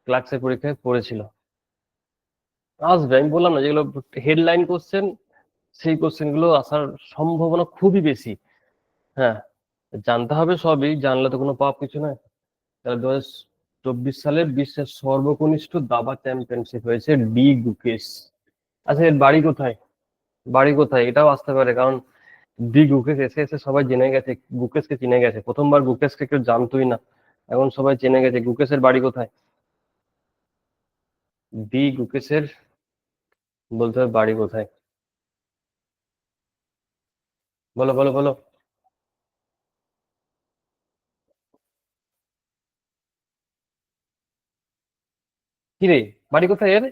ক্লার্কশিপ পরীক্ষায় পড়েছিল। আসবে, আমি বললাম না, যেগুলো হেডলাইন কোশ্চেন সেই কোশ্চেন গুলো আসার সম্ভাবনা খুবই বেশি। হ্যাঁ, জানতে হবে সবই, জানলে তো কোনো পাপ কিছু নয়। তাহলে 2024 সালের বিশ্বের সর্বকনিষ্ঠ দাবা চ্যাম্পিয়নশিপ হয়েছে ডি গুকেশ। আচ্ছা, এর বাড়ি কোথায়? বাড়ি কোথায় এটাও আসতে পারে, কারণ ডি গুকেশ এসে এসে সবাই জেনে গেছে, গুকেশকে চিনে গেছে। প্রথমবার গুকেশকে কেউ জানতোই না, এখন সবাই জেনে গেছে গুকেশের বাড়ি কোথায়। ডি গুকেশের বলতে হবে বাড়ি কোথায়। বলো বলো বলো। কি রে, বাড়ি কোথায় এর?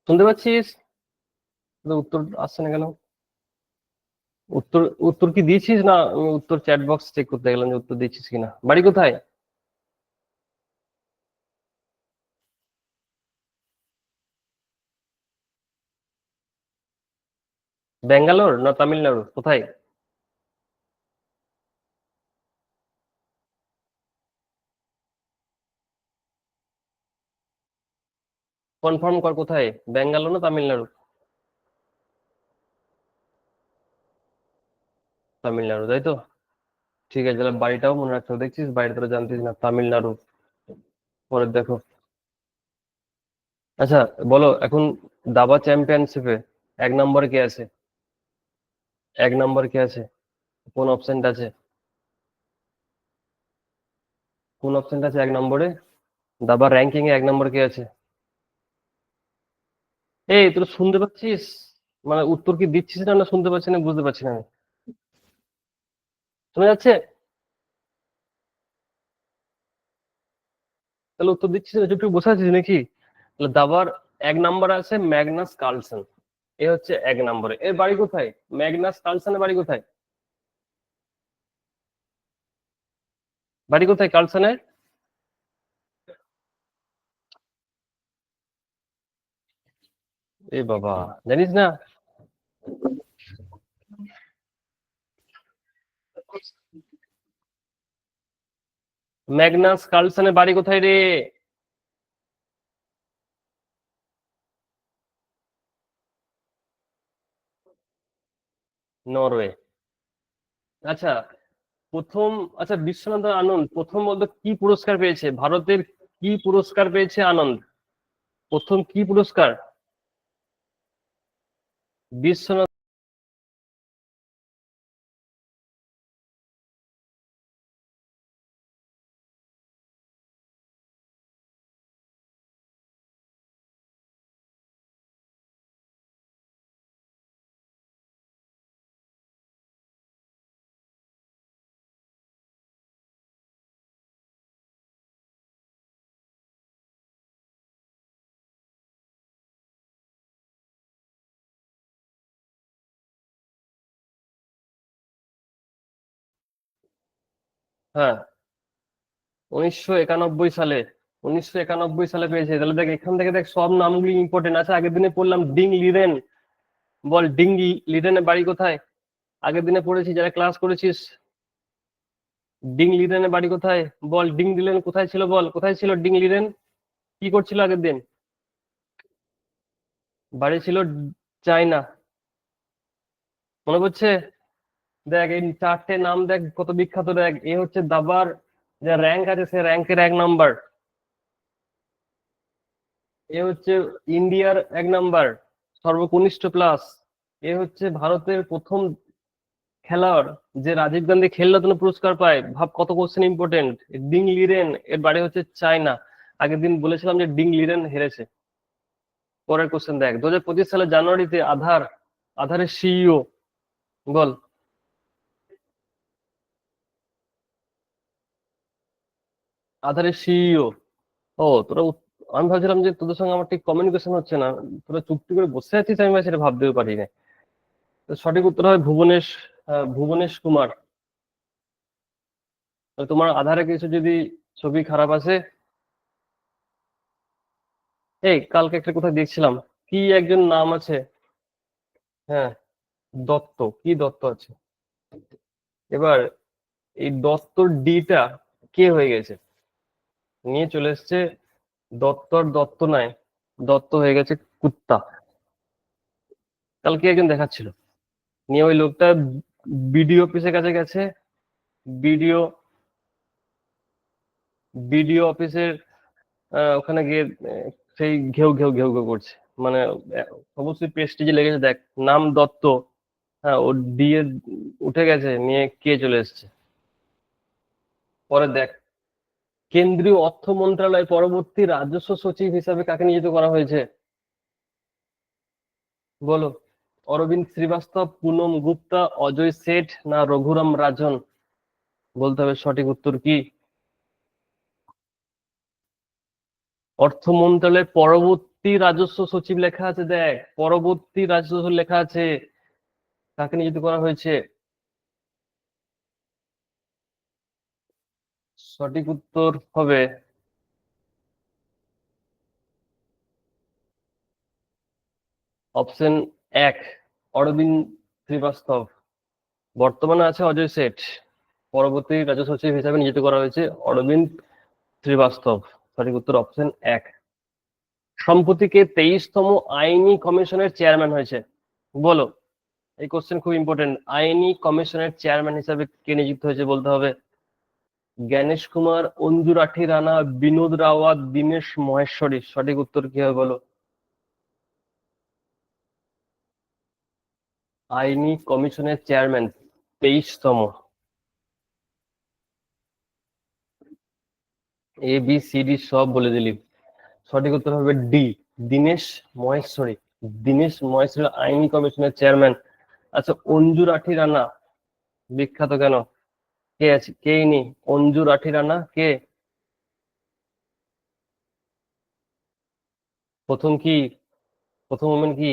শুনতে পাচ্ছিস? তো উত্তর আসছে না কেন? উত্তর উত্তর কি দিয়েছিস না? আমি উত্তর চ্যাট বক্স চেক করতে গেলাম যে উত্তর দিচ্ছিস কিনা। বাড়ি কোথায়? ব্যাঙ্গালোর না তামিলনাড়ু, কোথায়? কনফার্ম কর, কোথায়? ব্যাঙ্গালোর না তামিলনাড়ু? তামিলনাড়ু, তাই তো? ঠিক আছে, তাহলে বাড়িটাও মনে রাখতে হবে। দেখছিস, বাড়িটা তোরা জানতিস না, তামিলনাড়ু। পরে দেখো। আচ্ছা, বলো এখন, দাবা চ্যাম্পিয়নশিপে এক নম্বরে কে আছে? এক নম্বরে কে আছে? কোন অপশনটা আছে? কোন অপশনটা আছে এক নম্বরে? দাবা র্যাঙ্কিং এ এক নম্বরে কে আছে? এই তোরা শুনতে পাচ্ছিস? মানে উত্তর কি দিচ্ছিস না, না শুনতে পাচ্ছিস না, বুঝতে পারছি না আমি। শোনা যাচ্ছে? তাহলে উত্তর দিচ্ছিস না, চুপটি বসে আছিস নাকি? তাহলে দাবার এক নম্বরে আছে ম্যাগনাস কার্লসেন। এ হচ্ছে এক নম্বরে। এর বাড়ি কোথায়? ম্যাগনাস কার্লসেনের বাড়ি কোথায়? বাড়ি কোথায় কার্লসেনের? এ বাবা, জানিস না? ম্যাগনাস কার্লসেনের বাড়ি কোথায় রে? নরওয়ে। আচ্ছা, প্রথম, আচ্ছা বিশ্বনাথ আনন্দ প্রথম বলতো কি পুরস্কার পেয়েছে ভারতের? কি পুরস্কার পেয়েছে আনন্দ? প্রথম কি পুরস্কার? বিশ্বনাথ। হ্যাঁ, 1991 সালে। 1991 সালে পেয়েছে। তাহলে দেখ, এখান থেকে দেখ সব নামগুলি ইম্পর্টেন্ট আছে। আগের দিনে পড়লাম ডিং লিরেন। বল ডিং লিরেনের বাড়ি কোথায়? আগের দিনে পড়েছি, যারা ক্লাস করেছিস। ডিং লিরেনের বাড়ি কোথায়? বল ডিং লিরেন কোথায় ছিল, বল কোথায় ছিল ডিং লিরেন? কি করছিল আগের দিন? বাড়ি ছিল চায়না। মনে পড়ছে? দেখ এই চারটে নাম দেখ কত বিখ্যাত। দেখ, এ হচ্ছে দাবার যে র্যাঙ্ক আছে, সে র্যাঙ্কের এক নাম্বার। এ হচ্ছে ইন্ডিয়ার এক নাম্বার, সর্বকনিষ্ঠ প্লাস। এ হচ্ছে ভারতের প্রথম খেলোয়াড় যে রাজীব গান্ধী খেলরত্ন পুরস্কার পায়। ভাব কত কোশ্চেন ইম্পর্টেন্ট। ডিং লিরেন এর বাড়ি হচ্ছে চায়না। আগের দিন বলেছিলাম যে ডিং লিরেন হেরেছে। পরের কোশ্চেন দেখ, 2025 সালের জানুয়ারিতে আধারের সিইও। বল। আধারের সিইও। ও, তোরা আমি ভাবছিলাম যে তোদের সঙ্গে আমার ঠিক কমিউনিকেশন হচ্ছে না। তোরা চুপটি করে বসে আছিস, আমি ভাই সেটা ভাবতেও পারি না। তো সঠিক উত্তর হয় ভুবনেশ, ভুবনেশ কুমার। তো তোমার আধারে কিছু যদি ছবি খারাপ আছে। এই কালকে একটা কোথায় দেখছিলাম, কি একজন নাম আছে। হ্যাঁ, দত্ত, কি দত্ত আছে। এবার এই দত্তর ডিটা কে হয়ে গেছে, নিয়ে চলে এসছে। দত্ত আর দত্ত নাই, দত্ত হয়ে গেছে কুত্তা। কালকে একজন দেখাচ্ছিল, নিয়ে ওই লোকটা বিডিও অফিসের কাছে গেছে। বিডিও বিডিও অফিসের ওখানে গিয়ে সেই ঘেউ ঘেউ ঘেউ ঘেউ করছে। মানে অবশ্যই প্রেস্টিজে লেগেছে। দেখ, নাম দত্ত, হ্যাঁ, ও দিয়ে উঠে গেছে, নিয়ে কে চলে এসছে। পরে দেখ, কেন্দ্রীয় অর্থ মন্ত্রণালয় পরবর্তী রাজস্ব সচিব হিসাবে কাকে নিযুক্ত করা হয়েছে? বলো। অরবিন্দ শ্রীবাস্তব, পুনম গুপ্তা, অজয় শেঠ না রঘুরাম রাজন? বলতে হবে সঠিক উত্তর কি। অর্থ মন্ত্রণালয়ের পরবর্তী রাজস্ব সচিব লেখা আছে, দেখ পরবর্তী রাজস্ব সচিব লেখা আছে, কাকে নিযুক্ত করা হয়েছে? সঠিক উত্তর হবে অপশন এক, অরবিন্দ শ্রীবাস্তব। বর্তমানে আছে অজয় শেঠ, পরবর্তী রাজস্ব সচিব হিসাবে নিযুক্ত করা হয়েছে অরবিন্দ শ্রীবাস্তব। সঠিক উত্তর অপশন এক। সম্প্রতি কে 23তম আইনি কমিশনের চেয়ারম্যান হয়েছে? বলো। এই কোশ্চেন খুব ইম্পর্টেন্ট। আইনি কমিশনের চেয়ারম্যান হিসাবে কে নিযুক্ত হয়েছে বলতে হবে। জ্ঞানেশ কুমার, অঞ্জু রাঠি রানা, বিনোদ রাওয়াত, দীনেশ মহেশ্বরী? সঠিক উত্তর কি হবে বলো। আইনি কমিশনের chairman 23তম। A B C D সব বলে দিলি। সঠিক উত্তর হবে ডি, দীনেশ মহেশ্বরী। দীনেশ মহেশ্বরী আইনি কমিশনের চেয়ারম্যান। আচ্ছা, অঞ্জু রাঠি রানা বিখ্যাত কেন? কে আছে? কে ইনি? অঞ্জু রাঠি রানা কে? প্রথম কি, প্রথম ওমেন কি?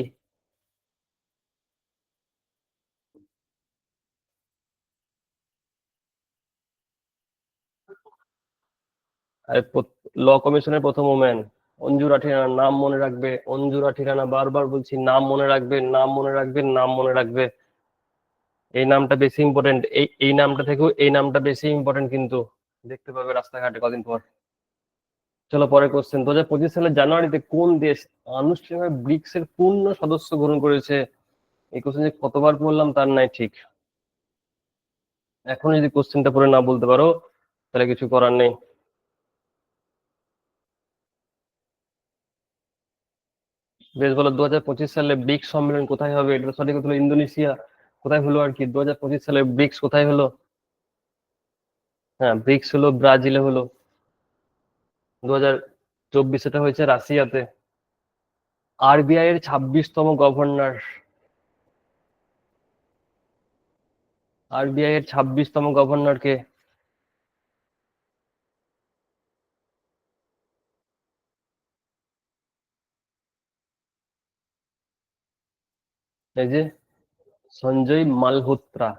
ল কমিশনের প্রথম ওমেন অঞ্জু রাঠি রানা। নাম মনে রাখবে, অঞ্জু রাঠি রানা, বারবার বলছি নাম মনে রাখবে, নাম মনে রাখবে, নাম মনে রাখবে। এই নামটা বেশি ইম্পর্টেন্ট, এই এই নামটা থেকেও এই নামটা বেশি ইম্পর্টেন্ট কিন্তু, দেখতে পাবে রাস্তাঘাটে কদিন পর। চলো পরের কোশ্চেন। 2025 সালের জানুয়ারিতে কোন দেশ আনুষ্ঠানিকভাবে ব্রিক্স এর পূর্ণ সদস্য গ্রহণ করেছে? এই কোশ্চেন যে কতবার বললাম তার নাই ঠিক। এখন যদি কোশ্চেনটা পড়ে না বলতে পারো তাহলে কিছু করার নেই। বেশ বলো, 2025 সালে ব্রিক্স সম্মেলন কোথায় হবে? এটা তো সঠিক হলো ইন্দোনেশিয়া। কোথায় হলো আর কি, 2025 সালে ব্রিক্স কোথায় হলো? হ্যাঁ, ব্রিক্স হলো ব্রাজিলে হলো। 2024 হয়েছে রাশিয়াতে। আরবিআই এর 26তম গভর্নর। আরবিআই এর 26তম গভর্নর কে? এই যে সঞ্জয় মালহোত্রা।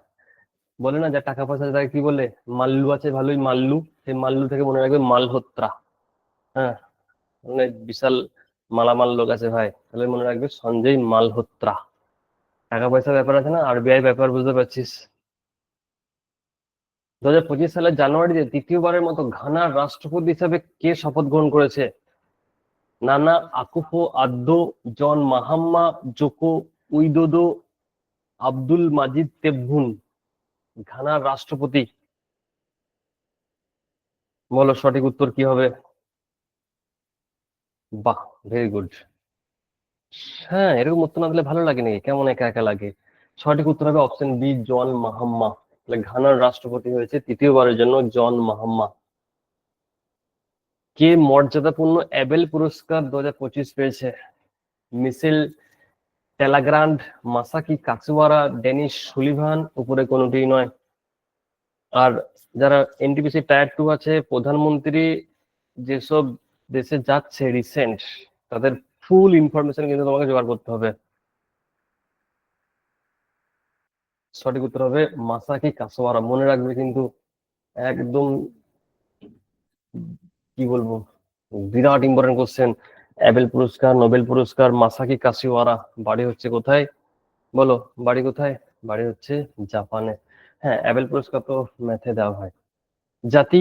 বলে না, যা টাকা পয়সা আছে তাকে কি বলে? মাল্লু আছে ভালোই, মাল্লু। সেই মাল্লু থেকে মনে রাখবে মালহোত্রা। হ্যাঁ, মানে বিশাল মালামাল লোক আছে ভাই, তাহলে মনে রাখবে সঞ্জয় মালহোত্রা। টাকা পয়সার ব্যাপার আছে না, আরবিআই ব্যাপার, বুঝতে পারছিস। 2025 সালের জানুয়ারিতে তৃতীয়বারের মতো ঘানার রাষ্ট্রপতি হিসেবে কে শপথ গ্রহণ করেছে? নানা আকুফো আদ্দো, জন মাহাম্মা, জোকো উইদোদো, আব্দুল মাজিদ তেব্বুন? ঘানার রাষ্ট্রপতি। বলো সঠিক উত্তর কি হবে। বাহ, ভেরি গুড। হ্যাঁ, এরকম উত্তর না দিলে ভালো লাগে নাকি, কেমন একা একা লাগে। সঠিক উত্তর হবে অপশন বি, জন মাহাম্মা। তাহলে ঘানার রাষ্ট্রপতি হয়েছে তৃতীয়বারের জন্য জন মাহাম্মা। কে মর্যাদাপূর্ণ অ্যাবেল পুরস্কার 2025 পেয়েছে? মিশেল টেলাগ্রান্ড, মাসাকি কাচুয়ারা, ডেনিস সুলিভান? উপরে কোনোটি নয়। আর যারা এনটিপিসি টায়ার 2 আছে, প্রধানমন্ত্রী যেসব দেশে যাচ্ছে রিসেন্ট, তাদের ফুল ইনফরমেশন কিন্তু তোমাকে জোগাড় করতে হবে। সঠিক উত্তর হবে মাসাকি কাসোয়ারা, মনে রাখবে কিন্তু। একদম কি বলবো, বিরাট ইম্পর্টেন্ট কোশ্চেন। অ্যাবেল পুরস্কার, নোবেল পুরস্কার, মাসাকি কাসিওয়ারা। বাড়ি হচ্ছে কোথায় বলো, বাড়ি কোথায়? বাড়ি হচ্ছে জাপানে। হ্যাঁ, অ্যাবেল পুরস্কার তো ম্যাথে দেওয়া হয়। জাতি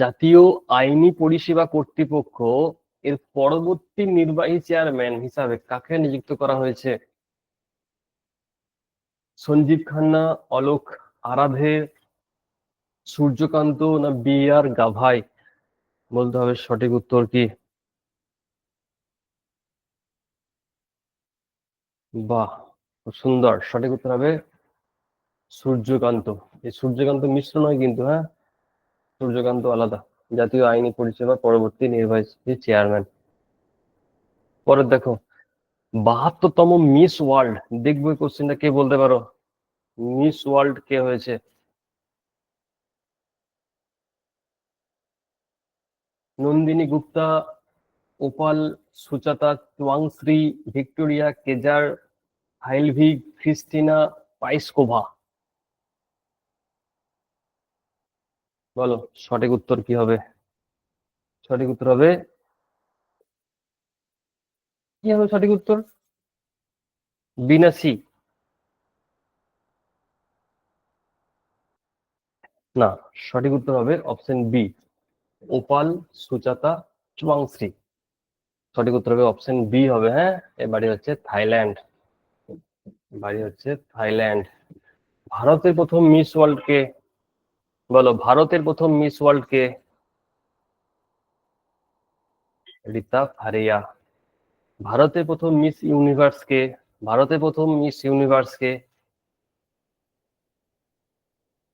জাতীয় আইনি পরিষেবা কর্তৃপক্ষ এর পরবর্তী নির্বাহী চেয়ারম্যান হিসাবে কাকে নিযুক্ত করা হয়েছে? সঞ্জীব খান্না, অলোক আরাধে, সূর্যকান্ত না বি আর গাভাই? বলতে হবে সঠিক উত্তর কি। বাহ, খুব সুন্দর। সঠিক উত্তর হবে সূর্যকান্ত। এই সূর্যকান্ত মিশ্র নয় কিন্তু, হ্যাঁ, সূর্যকান্ত আলাদা। জাতীয় আইনি পরিষেবা পরবর্তী নির্বাহী চেয়ারম্যান। পরে দেখো 72তম মিস ওয়ার্ল্ড, দেখবো কোশ্চেনটা, কে বলতে পারো মিস ওয়ার্ল্ড কে হয়েছে? Nandini Gupta, Opal, Suchata Chuangsri, Victoria Kjaer, Theilvig, Krystyna Pyszkova. বলো সঠিক উত্তর কি হবে? সঠিক উত্তর হবে, কি হবে সঠিক উত্তর? বিনাশী। না, সঠিক উত্তর হবে option B, Opal, Suchata Chuangsri. সঠিক উত্তর হবে অপশন বি হবে। হ্যাঁ, এর বাড়ি হচ্ছে থাইল্যান্ড, বাড়ি হচ্ছে থাইল্যান্ড। ভারতের প্রথম মিস ওয়ার্ল্ড কে? বলো ভারতের প্রথম মিস ওয়ার্ল্ড কে? রীতা ফারিয়া। ভারতের প্রথম মিস ইউনিভার্স কে? ভারতের প্রথম মিস ইউনিভার্স কে?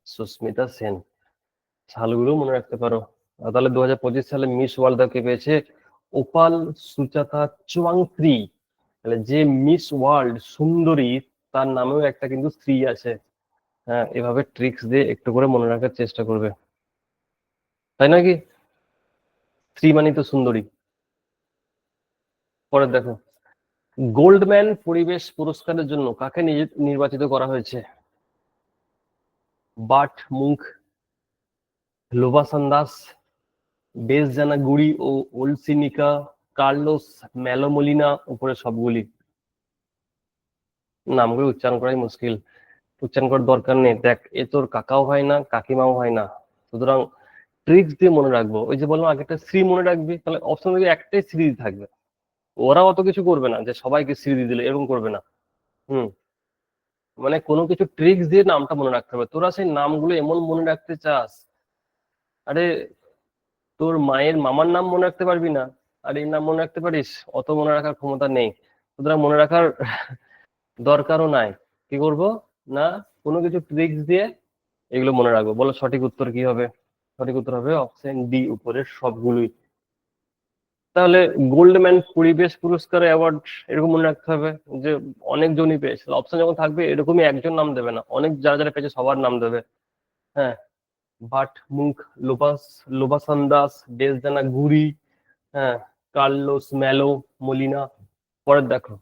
সুস্মিতা সেন। সালগুলো মনে রাখতে পারো। তাহলে 2025 সালে মিস ওয়ার্ল্ড কে পেয়েছে ওপাল সুচাতা চুয়াংশ্রী। তাহলে যে মিস ওয়ার্ল্ড সুন্দরী, তার নামেও একটা কিন্তু স্ত্রী আছে। হ্যাঁ, এভাবে ট্রিক্স দিয়ে একটু করে মনে রাখার চেষ্টা করবে, তাই নাকি? স্ত্রী মানে তো সুন্দরী। পরে দেখো গোল্ডম্যান পরিবেশ পুরস্কারের জন্য কাকে নির্বাচিত করা হয়েছে? বাট মুঙ্ক, লোবাসান্দাস, বেসজানা গুড়ি ও ওলসিনিকা, কার্লোস ম্যালোমোলিনা, উপরে সবগুলি। নামগুলো উচ্চারণ করাই মুশকিল, উচ্চারণ করার দরকার নেই। দেখ, এ তোর কাকাও হয় না, কাকিমাও হয় না, সুতরাং ট্রিক্স দিয়ে মনে রাখবো। ওই যে বললাম আগে একটা শ্রী মনে রাখবি, তাহলে অপশন থেকে একটাই শ্রী থাকবে। ওরা অত কিছু করবে না যে সবাইকে শ্রী দিয়ে দিলে, এরকম করবে না। হুম, মানে কোনো কিছু ট্রিক্স দিয়ে নামটা মনে রাখতে হবে। তোরা সেই নামগুলো এমন মনে রাখতে চাস, আরে তোর মায়ের মামার নাম মনে রাখতে পারবি না, আর এই নাম মনে রাখতে পারিস? অত মনে রাখার ক্ষমতা নেই, সুতরাং মনে রাখার দরকারও নাই। কি করব না, কোনো কিছু ট্রিক্স দিয়ে এগুলো মনে রাখবো। বলো সঠিক উত্তর কি হবে? সঠিক উত্তর হবে অপশন ডি, উপরের সবগুলোই। তাহলে গোল্ডম্যান পরিবেশ পুরস্কার অ্যাওয়ার্ড এরকম মনে রাখতে হবে যে অনেকজনই পেয়েছে। অপশন যখন থাকবে এরকমই একজন নাম দেবে না, অনেক যারা যারা পেয়েছে সবার নাম দেবে। হ্যাঁ, বাট মুঙ্ক, লোবাস লোবাসান্দাস, ডেসদানা গুরি, হ্যাঁ, কার্লোস ম্যালো মলিনা। পরের দেখো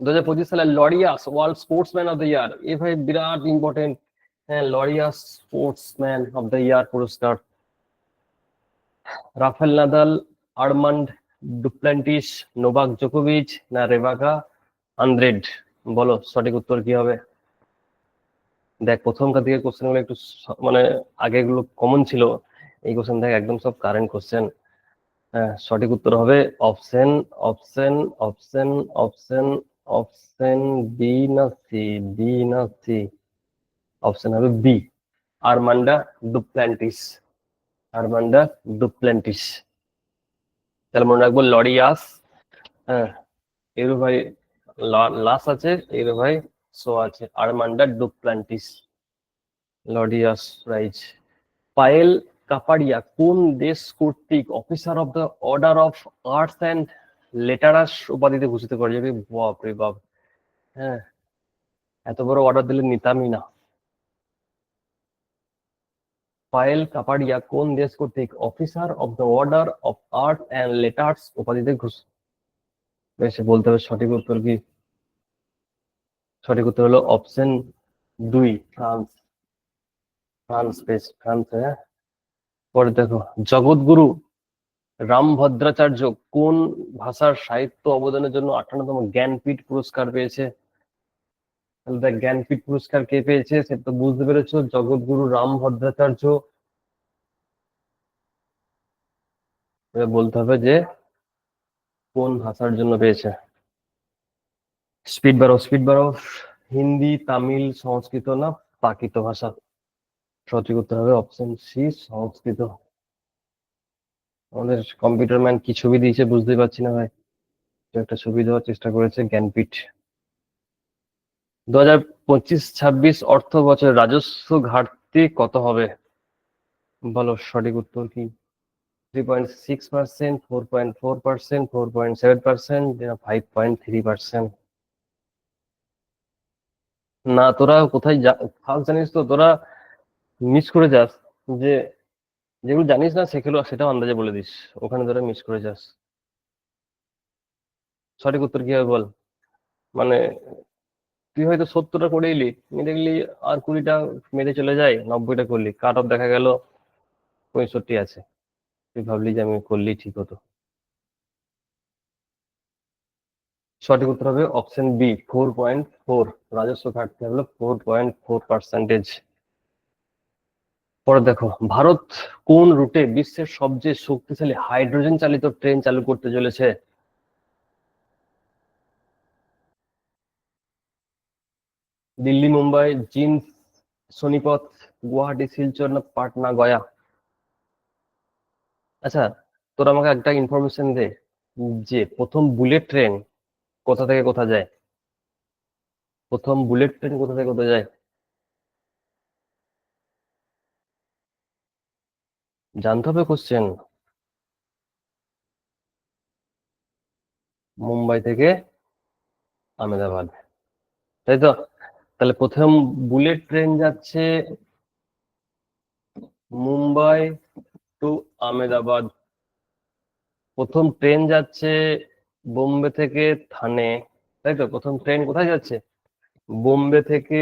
2025 সালে Laureus world sportsman of the year, এ ভাই বিরাট ইম্পর্টেন্ট। হ্যাঁ, Laureus sportsman of the year পুরস্কার। Rafael Nadal, Armand Duplantis, Novak জোকোভিচ, না রেবাকা আন্দ্রেড? বলো সঠিক উত্তর কি হবে? দেখ, প্রথমকার দিকে কোশ্চেন গুলো একটু মানে আগে গুলো কমন ছিল, এই কোশ্চেন দেখ একদম সব কারেন্ট কোশ্চেন। হ্যাঁ, সঠিক উত্তর হবে option option option option option B না সি? বি না সি? অপশন হবে B, Armand Duplantis. Armand Duplantis. তাহলে মনে রাখবো লরিয়াস, হ্যাঁ, এরো ভাই লাস আছে, এরো ভাই সো আছে, আরমান্ডা ডুপ্ল্যান্টিস, লরিয়াস রাইজ। পায়েল কাপাডিয়া কোন দেশ কর্তৃক officer of the order of arts and letters উপাধিতে ভূষিত করা যাবে? বাপ রে বাপ, হ্যাঁ, এত বড় অর্ডার দিলে নিতামই না। পায়েল কাপাডিয়া কোন দেশ কর্তৃক officer of the order of art and letters উপাধিতে বেশ, বলতে হবে সঠিক উত্তর কি? সঠিক উত্তর হলো অপশন দুই, ফ্রান্স। ফ্রান্স বেশ, ফ্রান্স। হ্যাঁ, পরে দেখো জগৎগুরু রামভদ্রাচার্য কোন ভাষার সাহিত্য অবদানের জন্য 58তম জ্ঞানপীঠ পুরস্কার পেয়েছে? তাহলে দেখ, জ্ঞানপীঠ পুরস্কার কে পেয়েছে সেটা তো বুঝতে পেরেছো, জগৎগুরু রামভদ্রাচার্য। এবার বলতে হবে যে কোন ভাষার জন্য পেয়েছে। স্পিড বাড়াও, স্পিড বাড়াও। হিন্দি, তামিল, সংস্কৃত, না প্রাকৃত ভাষা? সঠিক উত্তর হবে অপশন সি, সংস্কৃত। আমাদের কম্পিউটার ম্যান কি ছবি দিয়েছে বুঝতেই পারছি না ভাই, একটা ছবি দেওয়ার চেষ্টা করেছে জ্ঞানপীঠ। 2025-26 অর্থ বছর রাজস্ব ঘাটতি কত হবে? বলো সঠিক উত্তর কি? 3.6%, 4.4%, 4.7%, 5.3%? না, তোরা কোথায় ফার্স্ট জানিস তো, তোরা মিস করে যাস। যে যেগুলো জানিস না সেগুলো সেটা আন্দাজে বলে দিস, ওখানে তোরা মিস করে যাস। সঠিক উত্তর কি হবে বল? মানে তুই হয়তো 70টা করে এলি, আমি দেখলি আর 20টা মেরে চলে যায়, 90টা করলি, কাট অফ দেখা গেল 65 আছে। তুই ভাবলি যে আমি করলি ঠিক হতো। সঠিক উত্তর হবে অপশন বি, 4.4। রাজস্ব ঘাটতি হলো 4.4%। পরে দেখো, ভারত কোন রুটে বিশ্বের সবচেয়ে শক্তিশালী হাইড্রোজেন চালিত ট্রেন চালু করতে চলেছে? দিল্লি মুম্বাই, জিন্দ সোনিপত, গুয়াহাটি শিলচর, না পাটনা গয়া? আচ্ছা, তোর আমাকে একটা ইনফরমেশন দে, যে প্রথম বুলেট ট্রেন কোথা থেকে কোথা যায়? প্রথম বুলেট ট্রেন কোথা থেকে কোথা যায়? জানতে হবে কোশ্চেন। মুম্বাই থেকে আহমেদাবাদ, তাই তো? তাহলে প্রথম বুলেট ট্রেন যাচ্ছে মুম্বাই টু আহমেদাবাদ। প্রথম ট্রেন যাচ্ছে বোম্বে থেকে থানে, তাই তো? প্রথম ট্রেন কোথায় যাচ্ছে? বোম্বে থেকে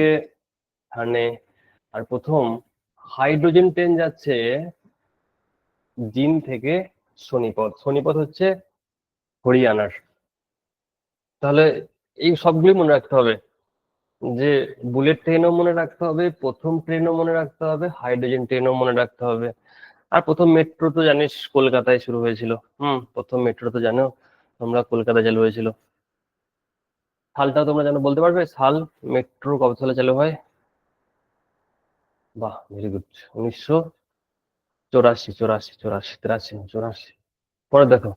থানে। আর প্রথম হাইড্রোজেন ট্রেন যাচ্ছে জিন্দ থেকে সোনিপত। সোনিপত হচ্ছে হরিয়ানার। তাহলে এই সবগুলি মনে রাখতে হবে, যে বুলেট ট্রেনও মনে রাখতে হবে, প্রথম ট্রেনও মনে রাখতে হবে, হাইড্রোজেন ট্রেনও মনে রাখতে হবে। আর প্রথম মেট্রো তো জানিস কলকাতায় শুরু হয়েছিল। প্রথম মেট্রো তো জানো তোমরা, কলকাতায় চালু হয়েছিল। সালটাও তোমরা জানো, বলতে পারবে সাল মেট্রো কবে সালে চালু হয়? বাহ, ভেরি গুড। 1984, 84, 84, 83, 84। পরে দেখো,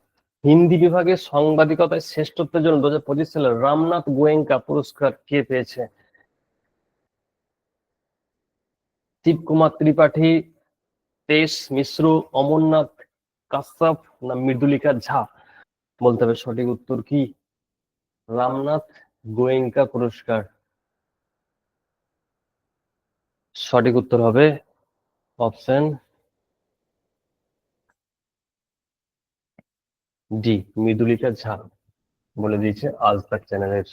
হিন্দি বিভাগে সাংবাদিকতায় শ্রেষ্ঠত্বের জন্য 2025 সালে রামনাথ গোয়েঙ্কা পুরস্কার কে পেয়েছে? শিব কুমার ত্রিপাঠী, তেজ মিশ্র, অমরনাথ কাশ্যপ, না মৃদুলিকা ঝা? বলতে হবে সঠিক উত্তর কি? রামনাথ গোয়েঙ্কা পুরস্কার। সঠিক উত্তর হবে অপশন ডি, মৃদুলিকা ঝা, বলে দিয়েছে আজ তাক চ্যানেলের।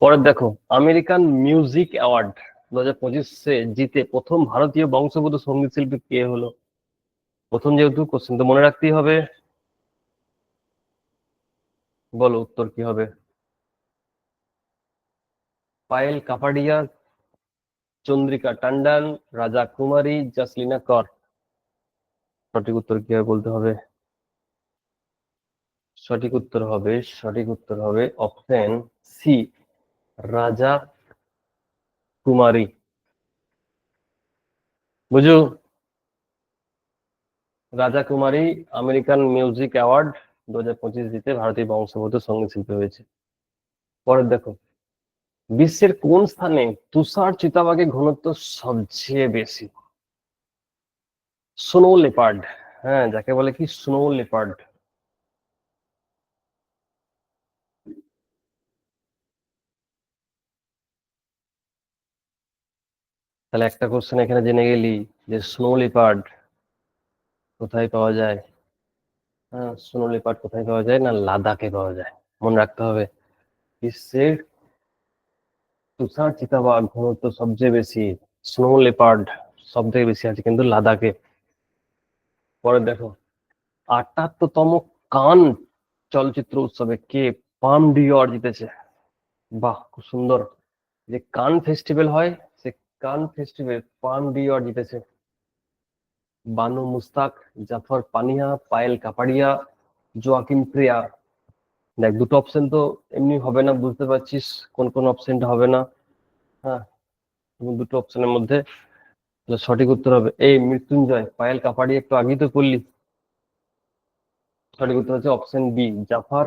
পরে দেখো, আমেরিকান মিউজিক অ্যাওয়ার্ড 2025 জিতে প্রথম ভারতীয় বংশোদ্ভূত সঙ্গীত শিল্পী কে হলো? প্রথম যেহেতু কোশ্চেন তো মনে রাখতেই হবে, বলো উত্তর কি হবে? পায়েল কাপাডিয়া, চন্দ্রিকা টন্ডন, রাজা কুমারী, জাসলিনা কর? সঠিক উত্তর কি হবে বলতে হবে। সঠিক উত্তর হবে, সঠিক উত্তর হবে অপশন সি, রাজা কুমারী। বুঝু, রাজা কুমারী আমেরিকান মিউজিক অ্যাওয়ার্ড 2025 জিতে ভারতীয় বংশোদ্ভূত সঙ্গীত শিল্পী হয়েছে। পরে দেখো, বিশ্বের কোন স্থানে তুষার চিতাবাঘের ঘনত্ব সবচেয়ে বেশি? স্নো লেপার্ড, হ্যাঁ, যাকে বলে কি স্নো লেপার্ড। তাহলে একটা কোশ্চেন এখানে জেনে গেলি, যে স্নো লেপার্ড কোথায় পাওয়া যায়। হ্যাঁ, স্নো লেপার্ড কোথায় পাওয়া যায়? না লাদাখে পাওয়া যায়। মনে রাখতে হবে, বিশ্বের তুষার চিতাবাঘ ঘনত্ব সবচেয়ে বেশি, স্নো লেপার্ড সব থেকে বেশি আছে কিন্তু লাদাখে। পরে দেখো, 78তম কান চলচ্চিত্র উৎসবে কে পাম ডি অ্যাওয়ার্ড জিতেছে? বাহ, খুব সুন্দর। যে কান ফেস্টিভ্যাল হয়, সে কান ফেস্টিভ্যাল পাম ডি অ্যাওয়ার্ড জিতেছে বানু মুস্তাক, জাফর পানিয়া, পায়েল কাপাডিয়া, জোয়াকিম প্রিয়া। দেখ, দুটো অপশন তো এমনি হবে না, বুঝতে পারছিস কোন কোন অপশনটা হবে না। হ্যাঁ, তুমি দুটো অপশনের মধ্যে, তাহলে সঠিক উত্তর হবে এই মৃত্যুঞ্জয়, পায়েল কাপাডিয়া একটু আগেই তো করলি। সঠিক উত্তর হচ্ছে অপশন বি, জাফর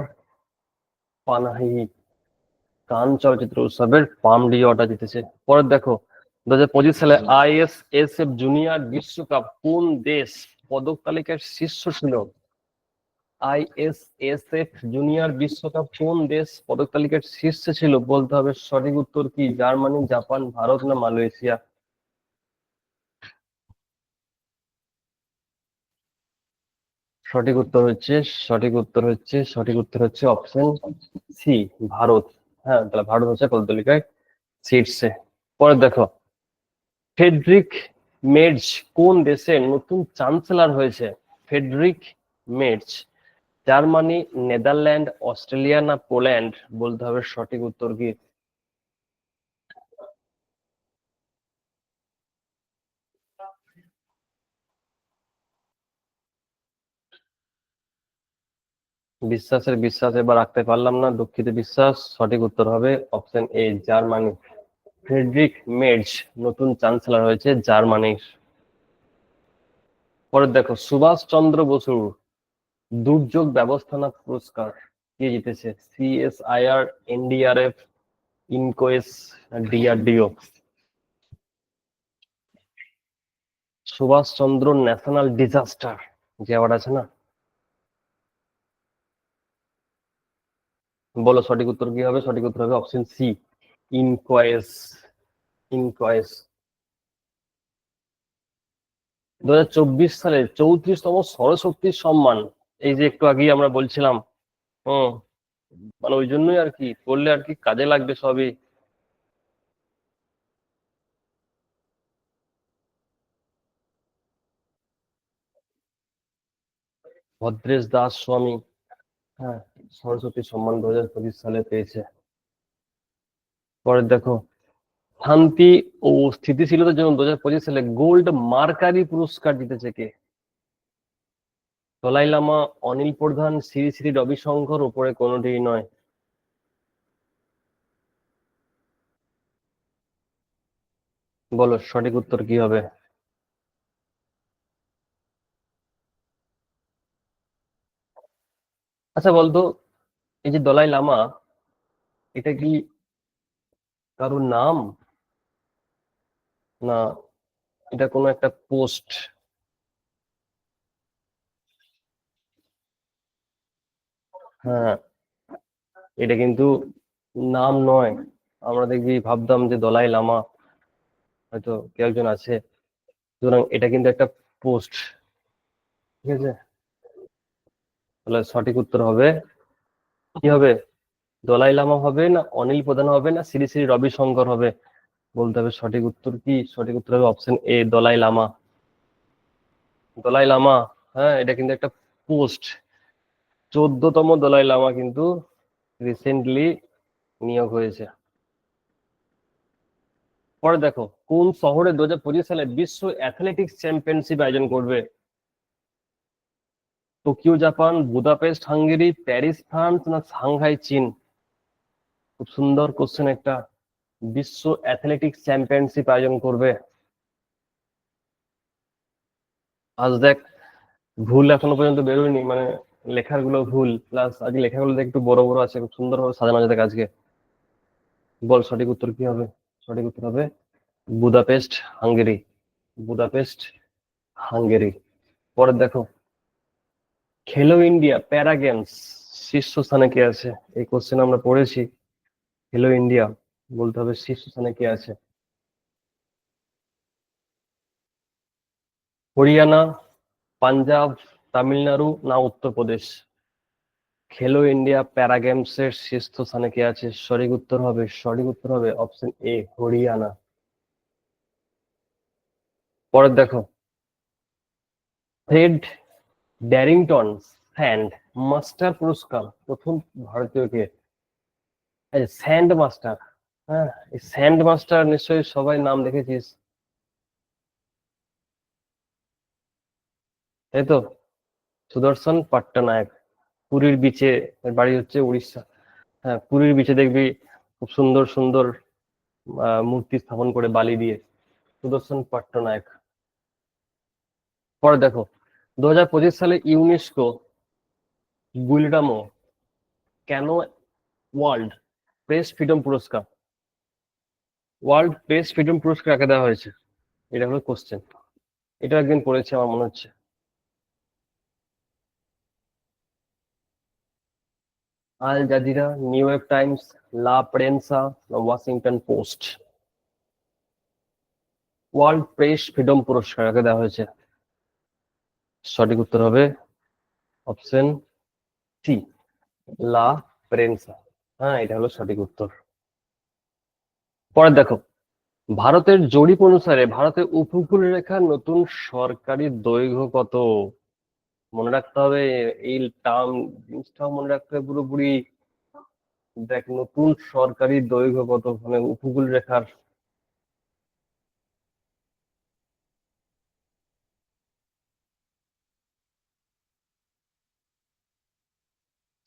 পানাহি। কান চলচ্চিত্র উৎসবের পাম ডি অর্ডার জিতেছে। পরে দেখো, 2025 সালে ISSF জুনিয়র বিশ্বকাপ কোন দেশ পদক তালিকার শীর্ষ ছিল? ISSF জুনিয়র বিশ্বকাপ কোন দেশ পদক তালিকার শীর্ষে ছিল? বলতে হবে সঠিক উত্তর কি জার্মানি, জাপান, ভারত না মালয়েশিয়া? সঠিক উত্তর হচ্ছে অপশন সি, ভারত। হ্যাঁ, তাহলে ভারত হচ্ছে পদক তালিকায় শীর্ষে। পরে দেখো, ফ্রেডরিক মের্জ কোন দেশের নতুন চ্যান্সেলর হয়েছে? Friedrich Merz Germany, Netherland, Australia না পোল্যান্ড? বলতে হবে সঠিক উত্তর কি? বিশ্বাস এবার রাখতে পারলাম না, দুঃখিত। বিশ্বাস সঠিক উত্তর হবে option A, Germany. Friedrich Merz নতুন চ্যান্সেলর হয়েছে জার্মানির। পরে দেখো, সুভাষ চন্দ্র বসুর দুর্যোগ ব্যবস্থাপনা পুরস্কার কে জিতেছে? CSIR, NDRF, ইনকোয়েস, DRDO? সুভাষ চন্দ্র ন্যাশনাল ডিজাস্টার যে অ্যাওয়ার্ড আছে না, বলো সঠিক উত্তর কি হবে? সঠিক উত্তর হবে অপশন সি, ইনকোয়েস। ইনকোয়েস 2024 সালে 34তম সরস্বতী সম্মান, এই যে একটু আগেই আমরা বলছিলাম, হুম, মানে ওই জন্যই আর কি করলে আর কি কাজে লাগবে সবই। ভদ্রেশ দাস স্বামী, হ্যাঁ, সরস্বতী সম্মান 2025 সালে পেয়েছে। পরে দেখো, শান্তি ও স্থিতিশীলতার জন্য 2025 সালে গোল্ড মার্কারি পুরস্কার জিতেছে কে? দলাই লামা, অনিল প্রধান, শ্রী শ্রী রবিশঙ্কর, উপরে কোনোটিই নয়? বলো সঠিক উত্তর কি হবে? আচ্ছা বলতো, এই যে দলাই লামা, এটা কি কারোর নাম, না এটা কোনো একটা পোস্ট? হ্যাঁ, এটা কিন্তু নাম নয়। আমরা দেখবি ভাবতাম যে দলাই লামা হয়তো কেউ একজন আছে, সুতরাং এটা কিন্তু একটা পোস্ট। ঠিক আছে, তাহলে সঠিক উত্তর হবে কি হবে? দলাই লামা হবে না অনিল প্রধান হবে না শ্রী শ্রী রবিশঙ্কর হবে? বলতে হবে সঠিক উত্তর কি? সঠিক উত্তর হবে অপশন এ, দলাই লামা। দলাই লামা, হ্যাঁ, এটা কিন্তু একটা পোস্ট। 14তম দলাই লামা কিন্তু রিসেন্টলি নিয়োগ হয়েছে। পরে দেখো, কোন শহরে 2025 সালে বিশ্ব অ্যাথলেটিক্স চ্যাম্পিয়নশিপ আয়োজন করবে? Tokyo Japan, Budapest Hungary, Paris France না সাংহাই চীন? খুব সুন্দর কোশ্চেন একটা। বিশ্ব অ্যাথলেটিক্স চ্যাম্পিয়নশিপ আয়োজন করবে, আজ দেখ ভুল এখনো পর্যন্ত বেরোয়নি, মানে লেখার গুলো ভুল, প্লাস আজকে লেখাগুলো দেখ একটু বড় বড় আছে, খুব সুন্দরভাবে সাজানো আছে দেখ আজকে। বল সঠিক উত্তর কি হবে? সঠিক উত্তর হবে বুদাপেস্ট হাঙ্গেরি। Budapest Hungary. পরে দেখো, খেলো ইন্ডিয়া প্যারা গেমস শীর্ষস্থানে কে আছে? এই কোশ্চেন আমরা পড়েছি। খেলো ইন্ডিয়া, বলতে হবে শীর্ষস্থানে কে আছে? হরিয়ানা, পাঞ্জাব, তামিলনাড়ু না উত্তরপ্রদেশ? খেলো ইন্ডিয়া প্যারা গেমস এর শীর্ষস্থানে কে আছে? সঠিক উত্তর হবে অপশন এ, হরিয়ানা। পরে দেখো, ফ্রেড ড্যারিংটন স্যান্ড মাস্টার পুরস্কার প্রথম ভারতীয় কে? এই স্যান্ড মাস্টার, হ্যাঁ, এই স্যান্ড মাস্টার নিশ্চয়ই সবাই নাম দেখেছিস, তাই তো? সুদর্শন পট্টনায়ক, পুরীর বিচে, এর বাড়ি হচ্ছে উড়িষ্যা। হ্যাঁ, পুরীর বিচে দেখবি খুব সুন্দর সুন্দর মূর্তি স্থাপন করে বালি দিয়ে, সুদর্শন পট্টনায়ক। পরে দেখো, 2025 সালে ইউনেস্কো গুইলডামো কেন ওয়ার্ল্ড প্রেস ফ্রিডম পুরস্কার ওয়ার্ল্ড প্রেস ফ্রিডম পুরস্কার কাকে দেওয়া হয়েছে? এটা হলো কোশ্চেন। এটা একদিন পড়েছি আমার মনে হচ্ছে। Al Jazeera, New York Times, La Prensa, Washington Post? World Press Freedom পুরস্কার কাকে দেওয়া হয়েছে? সঠিক উত্তর হবে অপশন সি, লা প্রেনসা। হ্যাঁ, এটা হলো সঠিক উত্তর। পরে দেখো, ভারতের জরিপ অনুসারে ভারতের উপকূল রেখার নতুন সরকারি দৈর্ঘ্য কত? মনে রাখতে হবে এই টার্ম, জিনিসটাও মনে রাখতে হবে পুরোপুরি। দেখ, নতুন সরকারি দৈর্ঘ্য কত, মানে উপকূল রেখার।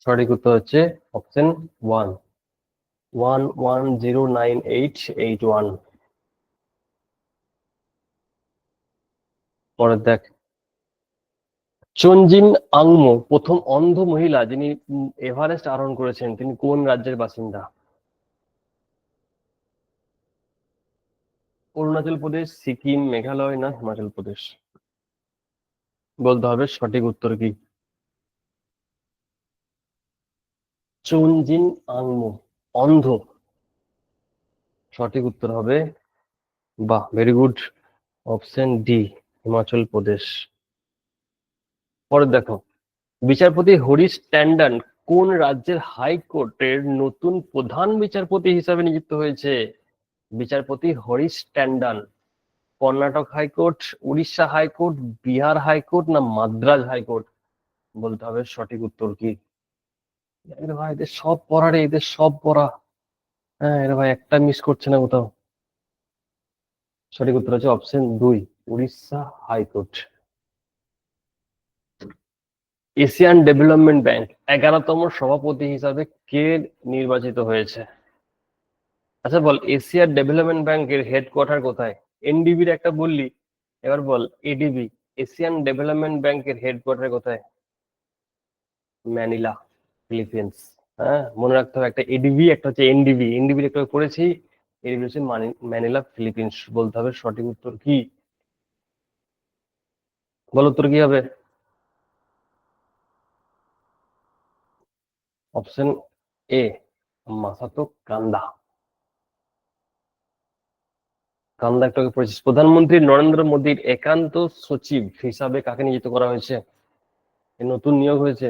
সঠিক উত্তর হচ্ছে অপশন ওয়ান, 1109881। পরে দেখ, চোনজিন আংমো প্রথম অন্ধ মহিলা যিনি এভারেস্ট আরোহণ করেছেন, তিনি কোন রাজ্যের বাসিন্দা? অরুণাচল প্রদেশ, সিকিম, মেঘালয় না হিমাচল প্রদেশ? বলতে হবে সঠিক উত্তর কি। চোনজিন আংমো অন্ধ। সঠিক উত্তর হবে, বাহ, very good, option D, Himachal Pradesh. পরে দেখো, বিচারপতি হরিশ ট্যান্ডন কোন রাজ্যের হাইকোর্টের নতুন প্রধান বিচারপতি হিসাবে নিযুক্ত হয়েছে? বিচারপতি Harish Tandon Karnataka high court, Orissa high court, Bihar high court না মাদ্রাজ হাইকোর্ট? বলতে হবে সঠিক উত্তর কি। এরে ভাই, এদের সব পড়া রে, এদের সব পড়া। হ্যাঁ, এরে ভাই একটা মিস করছে না কোথাও। সঠিক উত্তর হচ্ছে অপশন দুই, Orissa high court. Asian development bank 11তম সভাপতি হিসাবে কে নির্বাচিত হয়েছে? আচ্ছা বল, এশিয়ান ডেভেলপমেন্ট ব্যাংকের হেডকোয়ার্টার কোথায়? এনডিবির একটা বললি, এবার বল এডিবি, এশিয়ান ডেভেলপমেন্ট ব্যাংকের হেডকোয়ার্টার কোথায়? Manila, Philippines. হ্যাঁ, মনে রাখতে হবে, একটা এডিবি একটা হচ্ছে এনডিবি। এনডিবি একটা করেছি, এডিবি হচ্ছে ম্যানিলা, ফিলিপিন্স। বলতে হবে সঠিক উত্তর কি। বল উত্তর কি হবে। অপশন এ, মাসাতো কান্দা। কান্দা একটু আগে পড়েছিস। প্রধানমন্ত্রী নরেন্দ্র মোদীর একান্ত সচিব হিসাবে কাকে নিযুক্ত করা হয়েছে? এ নতুন নিয়োগ হয়েছে।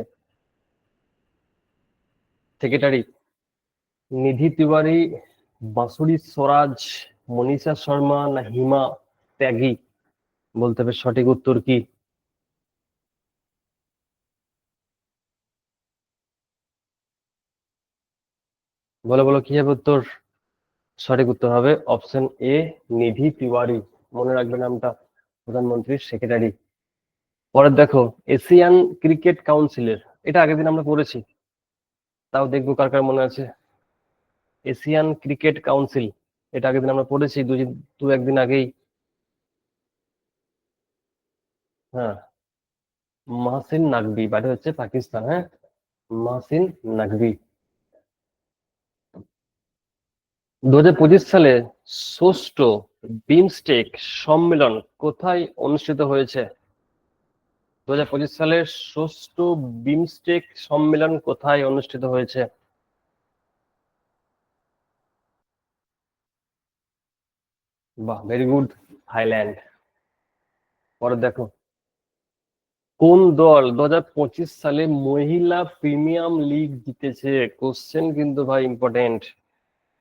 সেক্রেটারি নিধি তিওয়ারি, বাঁশুরি স্বরাজ, মনীষা শর্মা না হিমা ত্যাগী? বলতে হবে সঠিক উত্তর কি। বলো বলো, কি হবে উত্তর। সঠিক উত্তর হবে অপশন এ, নিধি তিওয়ারি। মনে রাখবে নামটা, প্রধানমন্ত্রীর সেক্রেটারি। পরে দেখো, এশিয়ান ক্রিকেট কাউন্সিলের, এটা আগের দিন আমরা পড়েছি, তাও দেখবো কার কার মনে আছে। এশিয়ান ক্রিকেট কাউন্সিল, এটা আগের দিন আমরা পড়েছি, দু একদিন আগেই। হ্যাঁ, মাহসিন নাকভি, বাড়ি হচ্ছে পাকিস্তান। হ্যাঁ, মাহসিন নাকভি। 2025 সালে ষষ্ঠ বিমস্টেক সম্মেলন কোথায় অনুষ্ঠিত হয়েছে? 2025 সালের ষষ্ঠ বিমস্টেক সম্মেলন কোথায় অনুষ্ঠিত হয়েছে? বাহ, ভেরি গুড, থাইল্যান্ড। পরে দেখো, কোন দল 2025 সালে মহিলা প্রিমিয়াম লিগ জিতেছে? কোশ্চেন কিন্তু ভাই ইম্পর্টেন্ট।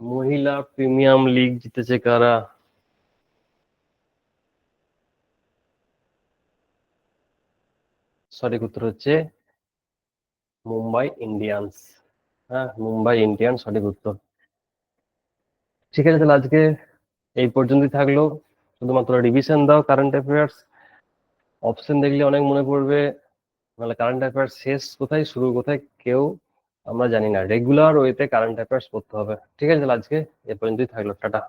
মহিলা প্রিমিয়াম লিগ জিতেছে কারা? সঠিক উত্তর হচ্ছে মুম্বাই ইন্ডিয়ান্স। হ্যাঁ, মুম্বাই ইন্ডিয়ান্স সঠিক উত্তর। ঠিক আছে, তাহলে আজকে এই পর্যন্তই থাকলো। শুধুমাত্র রিভিশন দাও কারেন্ট অ্যাফেয়ার্স, অপশন দেখলে অনেক মনে পড়বে। নাহলে কারেন্ট অ্যাফেয়ার্স শেষ কোথায় শুরু কোথায় কেউ আমরা জানি না। রেগুলার ওয়েতে কারেন্ট অ্যাফেয়ার্স পড়তে হবে। ঠিক আছে, তাহলে আজকে এ পর্যন্তই থাকলো, টাটা।